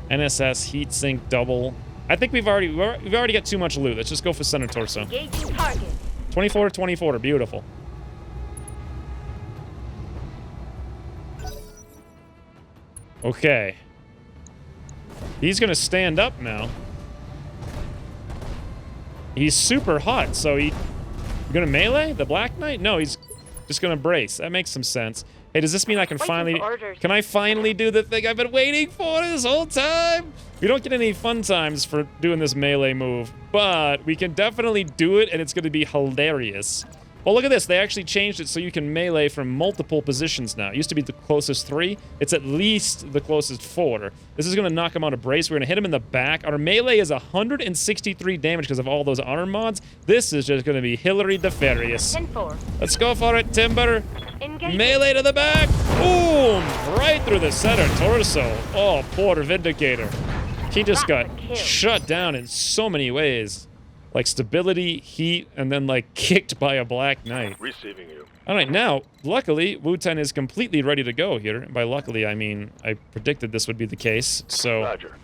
Speaker 1: NSS, heat sink, double. I think we've already got too much loot. Let's just go for center torso.
Speaker 5: Engaging target.
Speaker 1: 24 to 24, beautiful. Okay. He's gonna stand up now. He's super hot, so you gonna melee the Black Knight? No, he's just gonna brace. That makes some sense. Hey, does this mean I can finally... Can I finally do the thing I've been waiting for this whole time? We don't get any fun times for doing this melee move, but we can definitely do it, and it's going to be hilarious. Well, look at this. They actually changed it so you can melee from multiple positions now. It used to be the closest 3. It's at least the closest 4. This is going to knock him out of brace. We're going to hit him in the back. Our melee is 163 damage because of all those armor mods. This is just going to be Hillary Defarious.
Speaker 5: 10-4.
Speaker 1: Let's go for it, Timber.
Speaker 5: Engaging.
Speaker 1: Melee to the back. Boom! Right through the center torso. Oh, poor Vindicator. He just got shut down in so many ways. Like stability, heat, and then like kicked by a Black Knight.
Speaker 7: Receiving you.
Speaker 1: All right, now, luckily, Wu-Ten is completely ready to go here. And by luckily, I mean I predicted this would be the case. So
Speaker 7: Roger.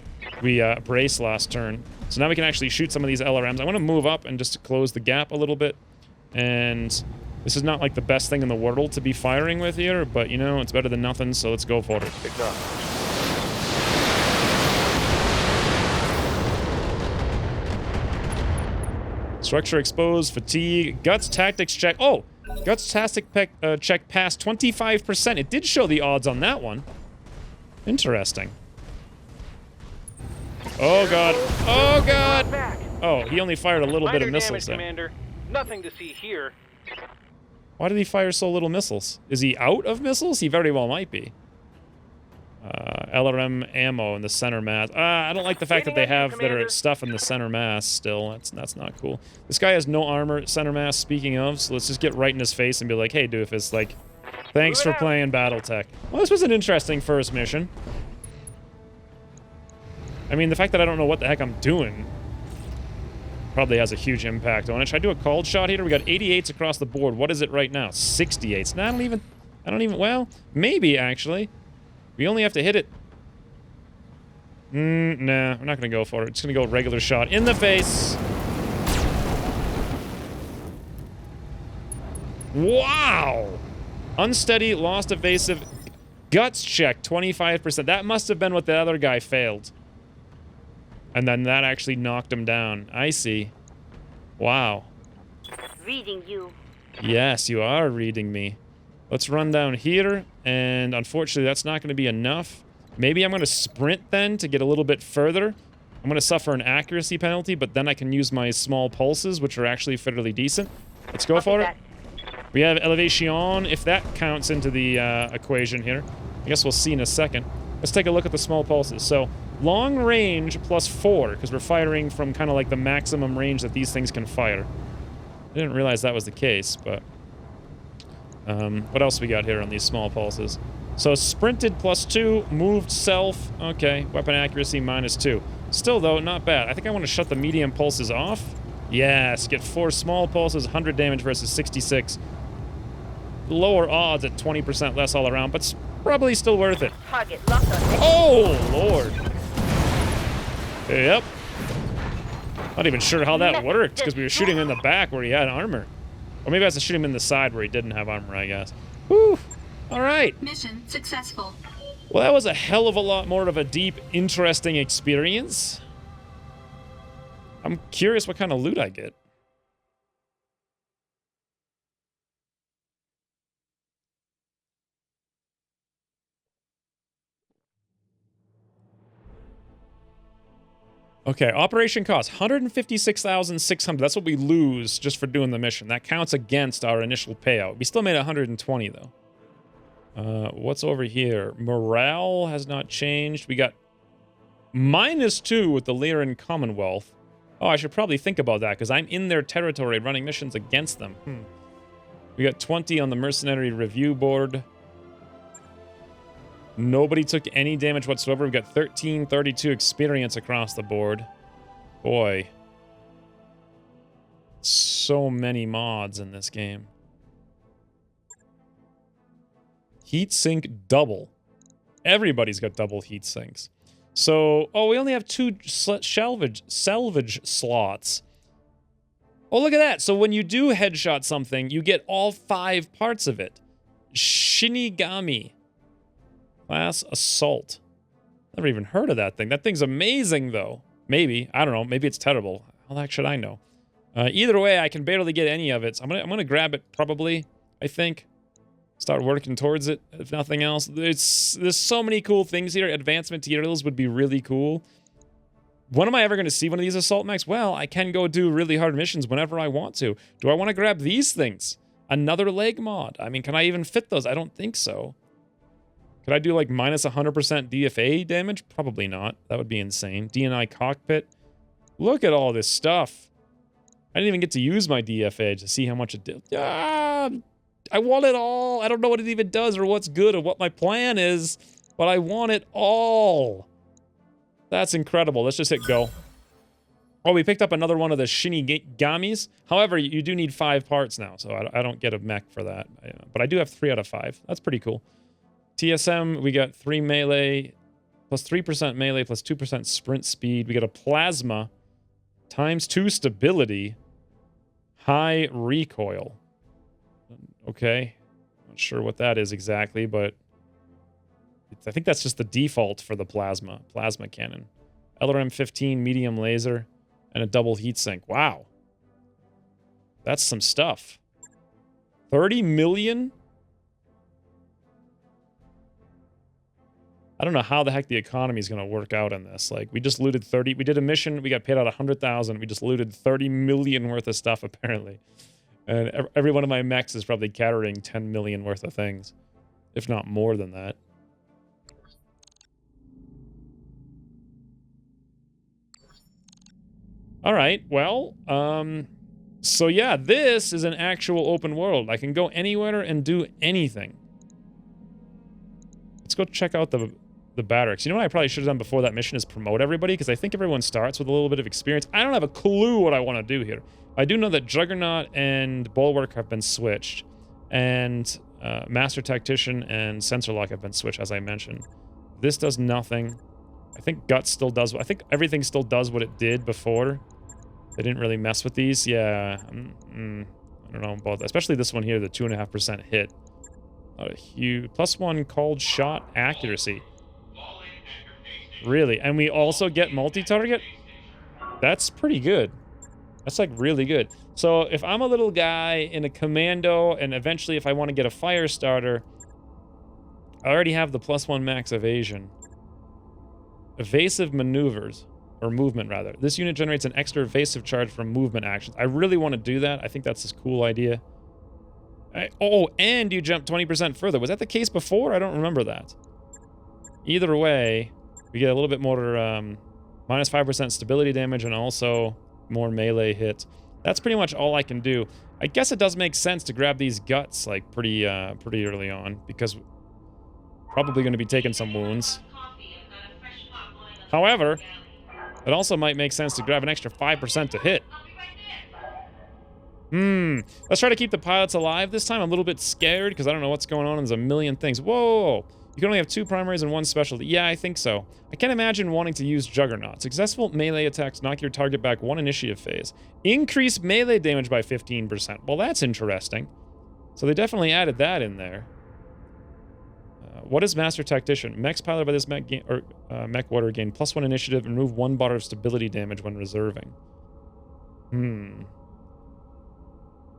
Speaker 1: we braced last turn. So now we can actually shoot some of these LRMs. I want to move up and just close the gap a little bit. And this is not like the best thing in the world to be firing with here, but you know, it's better than nothing, so let's go for it.
Speaker 7: Acknowledged.
Speaker 1: Structure exposed, fatigue, guts tactics check. Oh, guts tactic check passed 25%. It did show the odds on that one. Interesting. Oh god. Oh god.
Speaker 6: Back.
Speaker 1: Oh, he only fired a little bit
Speaker 6: Minor
Speaker 1: of missiles
Speaker 6: damage,
Speaker 1: there.
Speaker 6: Commander. Nothing to see here.
Speaker 1: Why did he fire so little missiles? Is he out of missiles? He very well might be. LRM ammo in the center mass. I don't like the fact that they have their stuff in the center mass still. That's not cool. This guy has no armor center mass, speaking of, so let's just get right in his face and be like, hey, doofus, like, thanks for playing Battletech. Well, this was an interesting first mission. I mean, the fact that I don't know what the heck I'm doing probably has a huge impact on it. Should I do a cold shot here? We got 88s across the board. What is it right now? 68s. No, I don't even, well, maybe, actually. We only have to hit it. Nah, I'm not gonna go for it. Just gonna go regular shot in the face. Wow! Unsteady, lost evasive, guts check, 25%. That must have been what the other guy failed. And then that actually knocked him down. I see. Wow.
Speaker 5: Reading you.
Speaker 1: Yes, you are reading me. Let's run down here, and unfortunately that's not going to be enough. Maybe I'm going to sprint then to get a little bit further. I'm going to suffer an accuracy penalty, but then I can use my small pulses, which are actually fairly decent. Let's go for it. We have elevation, if that counts into the equation here. I guess we'll see in a second. Let's take a look at the small pulses. So, long range plus 4, because we're firing from kind of like the maximum range that these things can fire. I didn't realize that was the case, but... what else we got here on these small pulses? So sprinted plus 2, moved self. Okay, weapon accuracy minus 2. Still though, not bad. I think I want to shut the medium pulses off. Yes, get 4 small pulses, 100 damage versus 66. Lower odds at 20% less all around, but it's probably still worth it.
Speaker 5: Target locked on.
Speaker 1: Oh, Lord. Yep. Not even sure how that worked, because we were shooting in the back where he had armor. Or maybe I have to shoot him in the side where he didn't have armor, I guess. Whew. All right.
Speaker 2: Mission successful.
Speaker 1: Well, that was a hell of a lot more of a deep, interesting experience. I'm curious what kind of loot I get. Okay, operation cost 156,600. That's what we lose just for doing the mission. That counts against our initial payout. We still made 120 though. What's over here? Morale has not changed. We got -2 with the Lyran Commonwealth. Oh, I should probably think about that because I'm in their territory running missions against them. We got 20 on the mercenary review board. Nobody took any damage whatsoever. We've got 1332 experience across the board. Boy. So many mods in this game. Heat sink double. Everybody's got double heat sinks. So, oh, we only have 2 salvage slots. Oh, look at that. So when you do headshot something, you get all 5 parts of it. Shinigami. Class Assault. Never even heard of that thing. That thing's amazing, though. Maybe. I don't know. Maybe it's terrible. How the heck should I know? Either way, I can barely get any of it. So I'm gonna grab it, probably, I think. Start working towards it, if nothing else. There's so many cool things here. Advancement materials would be really cool. When am I ever going to see one of these assault mechs? Well, I can go do really hard missions whenever I want to. Do I want to grab these things? Another leg mod. I mean, can I even fit those? I don't think so. Could I do like minus 100% DFA damage? Probably not. That would be insane. DNI cockpit. Look at all this stuff. I didn't even get to use my DFA to see how much it did. I want it all. I don't know what it even does or what's good or what my plan is, but I want it all. That's incredible. Let's just hit go. Oh, we picked up another one of the Shinigamis. However, you do need 5 parts now, so I don't get a mech for that. But I do have 3 out of 5. That's pretty cool. TSM, we got 3 melee, plus 3% melee, plus 2% sprint speed. We got a plasma, times 2 stability, high recoil. Okay. Not sure what that is exactly, but I think that's just the default for the plasma cannon. LRM 15, medium laser, and a double heatsink. Wow. That's some stuff. 30 million? I don't know how the heck the economy is going to work out in this. Like, we just looted 30. We did a mission. We got paid out 100,000. We just looted 30 million worth of stuff, apparently. And every one of my mechs is probably carrying 10 million worth of things, if not more than that. All right, well, so yeah, this is an actual open world. I can go anywhere and do anything. Let's go check out the barracks. You know what I probably should have done before that mission is promote everybody, because I think everyone starts with a little bit of experience. I don't have a clue what I want to do here. I do know that Juggernaut and Bulwark have been switched, and Master Tactician and Sensor Lock have been switched, as I mentioned. This does nothing. I think Guts still does. I think everything still does what it did before. They didn't really mess with these. Yeah, I don't know about that. Especially this one here, the 2.5% hit. Not a huge +1 called shot accuracy. Really, and we also get multi-target. That's pretty good. That's like really good. So if I'm a little guy in a commando, and eventually if I want to get a fire starter, I already have the +1 max evasion. Evasive maneuvers. Or movement, rather. This unit generates an extra evasive charge from movement actions. I really want to do that. I think that's a cool idea. Oh, and you jump 20% further. Was that the case before? I don't remember that. Either way, we get a little bit more minus 5% stability damage and also more melee hit. That's pretty much all I can do. I guess it does make sense to grab these guts like pretty early on, because probably going to be taking some wounds. However, it also might make sense to grab an extra 5% to hit. Let's try to keep the pilots alive this time. I'm a little bit scared because I don't know what's going on. There's a million things. Whoa! You can only have 2 primaries and 1 specialty. Yeah, I think so. I can't imagine wanting to use Juggernaut. Successful melee attacks knock your target back 1 initiative phase. Increase melee damage by 15%. Well, that's interesting. So they definitely added that in there. What is Master Tactician? Mechs piloted by this MechWarrior gain +1 initiative and remove 1 bar of stability damage when reserving.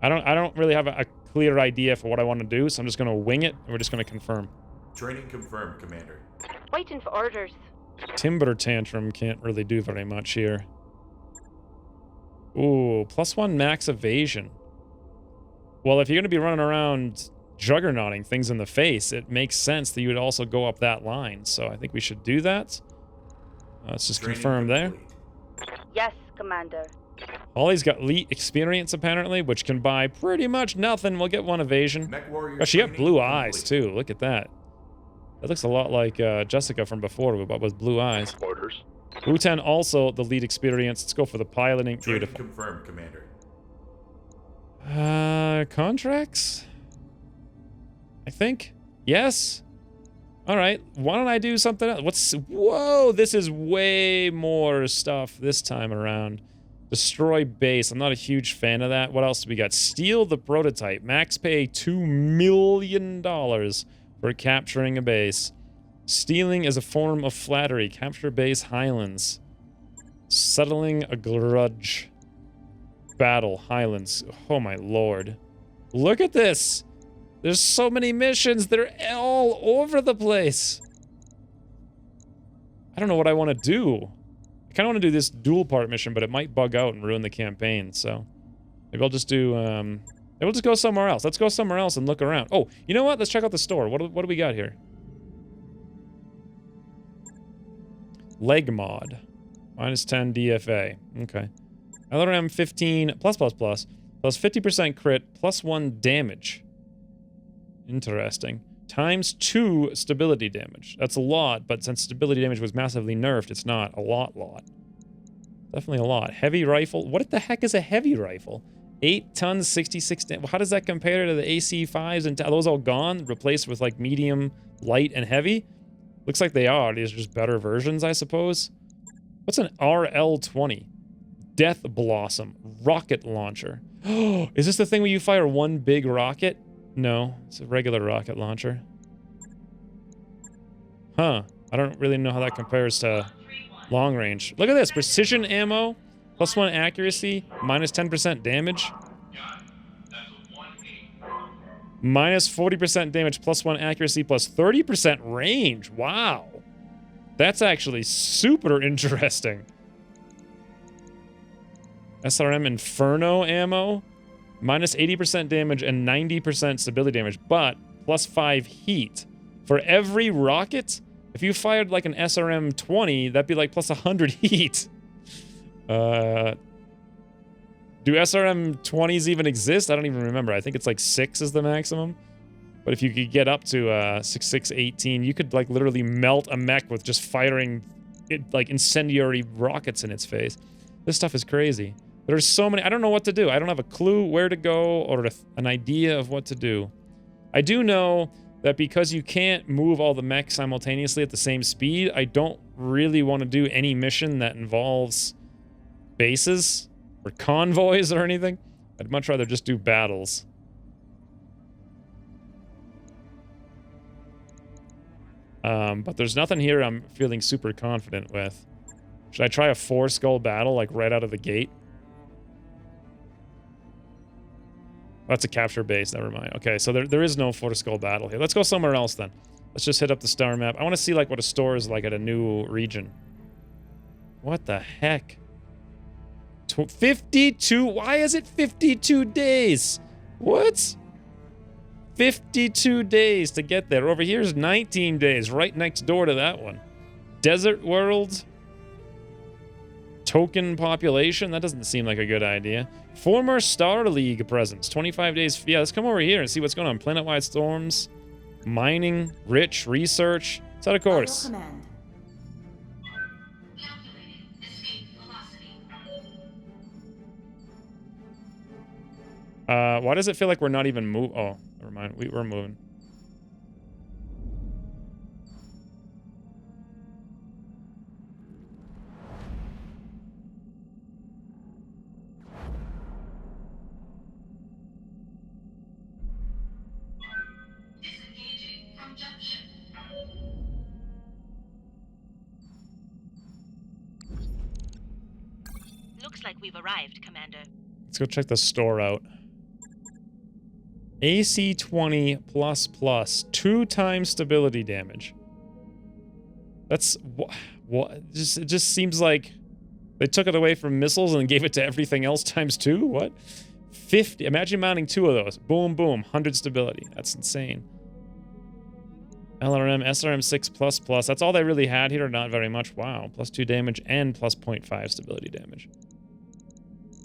Speaker 1: I don't really have a clear idea for what I want to do, so I'm just going to wing it, and we're just going to confirm.
Speaker 3: Training confirmed, Commander.
Speaker 5: Waiting for orders.
Speaker 1: Timber Tantrum can't really do very much here. Ooh, +1 max evasion. Well, if you're going to be running around juggernauting things in the face, it makes sense that you would also go up that line. So I think we should do that. Let's just confirm there.
Speaker 5: Yes, Commander.
Speaker 1: Ollie's got elite experience, apparently, which can buy pretty much nothing. We'll get 1 evasion. Oh, she got blue eyes, too. Look at that. That looks a lot like Jessica from before, but with blue eyes.
Speaker 7: Orders.
Speaker 1: Wu-Ten also the lead experience. Let's go for the piloting. Beautiful.
Speaker 3: Confirmed, Commander.
Speaker 1: Contracts? I think. Yes. All right. Why don't I do something else? Whoa, this is way more stuff this time around. Destroy base. I'm not a huge fan of that. What else do we got? Steal the prototype. Max pay $2 million for capturing a base. Stealing is a form of flattery. Capture base Highlands. Settling a grudge. Battle Highlands. Oh my lord. Look at this. There's so many missions. They're all over the place. I don't know what I want to do. I kind of want to do this dual part mission, but it might bug out and ruin the campaign. So maybe I'll just do, maybe we'll just go somewhere else. Let's go somewhere else and look around. Oh, you know what? Let's check out the store. What do we got here? Leg mod. -10 DFA. Okay. LRM 15 plus 50% crit +1 damage. Interesting. ×2 stability damage. That's a lot, but since stability damage was massively nerfed, it's not a lot. Definitely a lot. Heavy rifle. What the heck is a heavy rifle? 8 tons, 66 damage. How does that compare to the AC5s? And are those all gone? Replaced with like medium, light, and heavy? Looks like they are. These are just better versions, I suppose. What's an RL-20? Death Blossom. Rocket launcher. Oh, is this the thing where you fire 1 big rocket? No, it's a regular rocket launcher. Huh. I don't really know how that compares to long range. Look at this. Precision ammo, +1 accuracy, -10% damage. Minus 40% damage, plus 1 accuracy, plus 30% range. Wow. That's actually super interesting. SRM Inferno ammo. Minus 80% damage and 90% stability damage, but plus 5 heat. For every rocket, if you fired like an SRM 20, that'd be like plus 100 heat. Do SRM 20s even exist? I don't even remember. I think it's like 6 is the maximum. But if you could get up to 6.618, you could like literally melt a mech with just firing like incendiary rockets in its face. This stuff is crazy. There's so many. I don't know what to do. I don't have a clue where to go or an idea of what to do. I do know that because you can't move all the mechs simultaneously at the same speed, I don't really want to do any mission that involves bases or convoys or anything. I'd much rather just do battles. But there's nothing here I'm feeling super confident with. Should I try a 4-skull battle, like, right out of the gate? That's a capture base, never mind. Okay, so there is no 4-skull battle here. Let's go somewhere else, then. Let's just hit up the star map. I want to see, like, what a store is like at a new region. What the heck? 52? Why is it 52 days? What? 52 days to get there. Over here is 19 days, right next door to that one. Desert world. Token population. That doesn't seem like a good idea. Former Star League presence. 25 days. Yeah, let's come over here and see what's going on. Planet-wide storms. Mining. Rich. Research. Set a course. Why does it feel like we're not even moving? Oh, never mind. We're moving.
Speaker 2: Disengaging from junction.
Speaker 8: Looks like we've arrived, Commander.
Speaker 1: Let's go check the store out. AC20++, 2 times stability damage. That's what? It just seems like they took it away from missiles and gave it to everything else times 2. What? 50. Imagine mounting 2 of those. Boom, boom. 100 stability. That's insane. LRM, SRM 6++. That's all they really had here. Not very much. Wow. Plus 2 damage and plus 0.5 stability damage.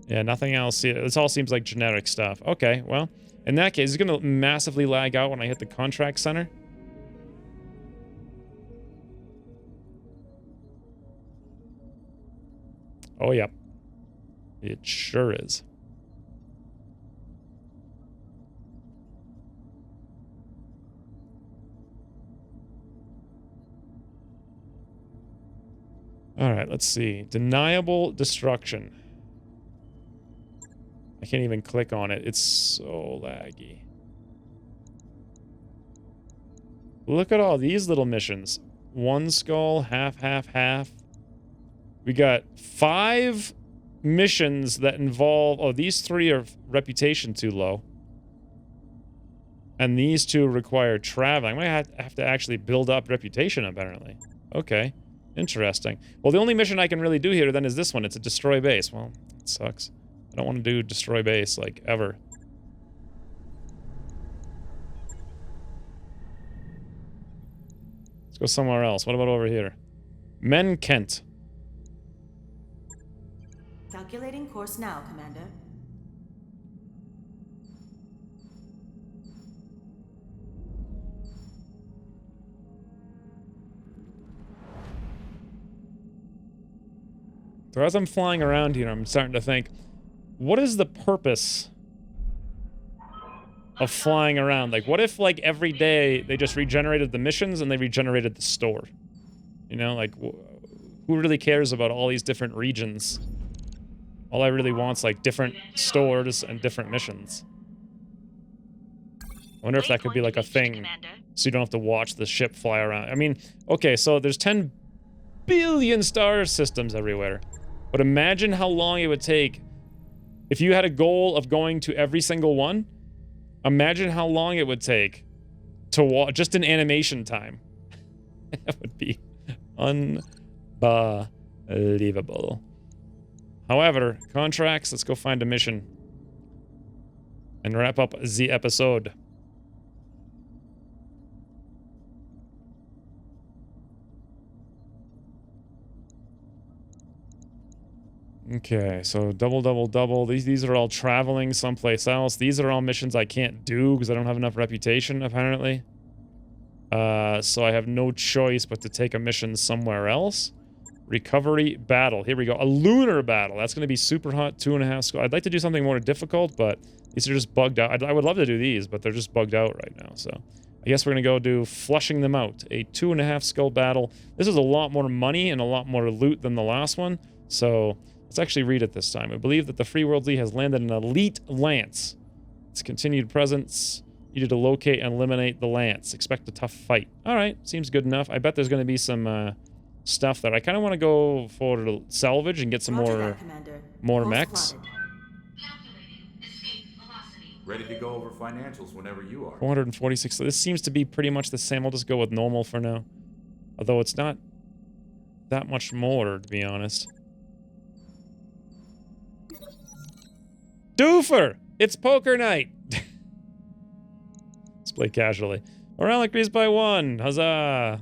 Speaker 1: Yeah, nothing else. This all seems like generic stuff. Okay, well. In that case, it's going to massively lag out when I hit the contract center. Oh, yep. It sure is. All right, let's see. Deniable destruction. I can't even click on it. It's so laggy. Look at all these little missions. 1 skull, half, half, half. We got 5 missions that involve... Oh, these 3 are reputation too low. And these 2 require traveling. I might have to actually build up reputation, apparently. Okay. Interesting. Well, the only mission I can really do here, then, is this one. It's a destroy base. Well, it sucks. I don't want to do destroy base, like, ever. Let's go somewhere else. What about over here? Men Kent.
Speaker 9: Calculating course now, Commander.
Speaker 1: So as I'm flying around here, I'm starting to think, what is the purpose of flying around? Like, what if, like, every day they just regenerated the missions and they regenerated the store? You know, like, who really cares about all these different regions? All I really want's, like, different stores and different missions. I wonder if that could be, like, a thing, so you don't have to watch the ship fly around. I mean, okay, so there's 10 billion star systems everywhere. But imagine how long it would take if you had a goal of going to every single one. Imagine how long it would take to walk, just in animation time. That would be unbelievable. However, contracts, let's go find a mission and wrap up the episode. Okay, so double, double, double. These are all traveling someplace else. These are all missions I can't do because I don't have enough reputation, apparently. So I have no choice but to take a mission somewhere else. Recovery battle. Here we go. A lunar battle. That's going to be super hot. 2.5 skull. I'd like to do something more difficult, but these are just bugged out. I would love to do these, but they're just bugged out right now. So I guess we're going to go do flushing them out. A 2.5 skull battle. This is a lot more money and a lot more loot than the last one. So let's actually read it this time. We believe that the Free World League has landed an elite lance. Its continued presence needed to locate and eliminate the lance. Expect a tough fight. All right, seems good enough. I bet there's going to be some stuff there. I kind of want to go for salvage and get some more mechs.
Speaker 3: Ready to go over financials whenever you are.
Speaker 1: 446. So this seems to be pretty much the same. I'll just go with normal for now. Although it's not that much more, to be honest. Doofer! It's poker night! Let's play casually. Morale increased by 1. Huzzah!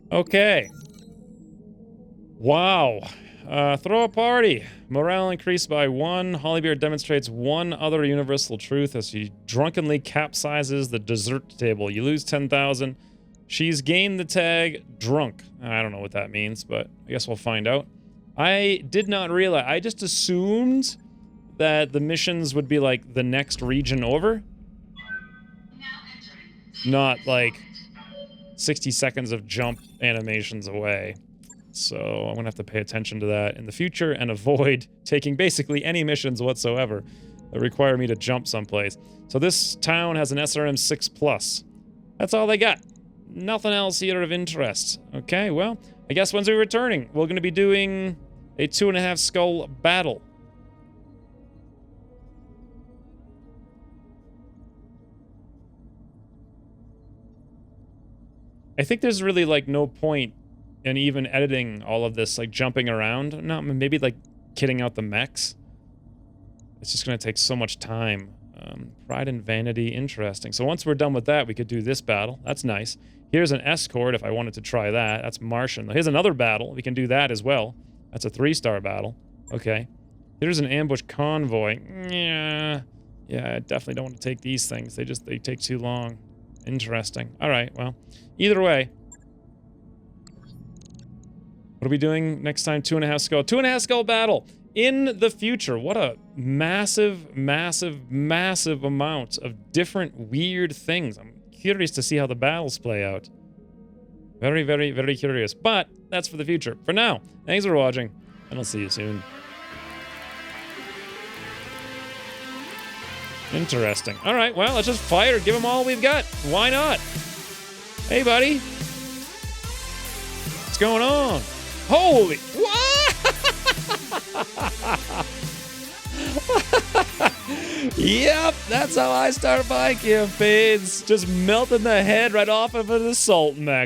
Speaker 1: Okay. Wow. Throw a party. Morale increased by 1. Hollybeard demonstrates one other universal truth as she drunkenly capsizes the dessert table. You lose 10,000. She's gained the tag drunk. I don't know what that means, but I guess we'll find out. I did not realize. I just assumed that the missions would be like the next region over. Not like 60 seconds of jump animations away. So I'm going to have to pay attention to that in the future and avoid taking basically any missions whatsoever that require me to jump someplace. So this town has an SRM 6+. That's all they got. Nothing else here of interest. Okay, well, I guess when's we returning? We're going to be doing a 2.5 skull battle. I think there's really like no point in even editing all of this, like jumping around. No, maybe like kitting out the mechs. It's just going to take so much time. Pride and vanity, interesting. So once we're done with that, we could do this battle. That's nice. Here's an escort if I wanted to try that. That's Martian. Here's another battle. We can do that as well. That's a 3-star battle. Okay. Here's an ambush convoy. Yeah, I definitely don't want to take these things. They take too long. Interesting. All right, well, either way, What are we doing next time? 2.5 skull. 2.5 skull battle in the future. What a massive, massive, massive amount of different weird things. I'm curious to see how the battles play out. Very, very, very curious. But that's for the future. For now, thanks for watching, and I'll see you soon. Interesting. All right, well, let's just fire. Give them all we've got. Why not? Hey, buddy. What's going on? Holy... What? Yep, that's how I start my campaigns. Just melting the head right off of an assault mech.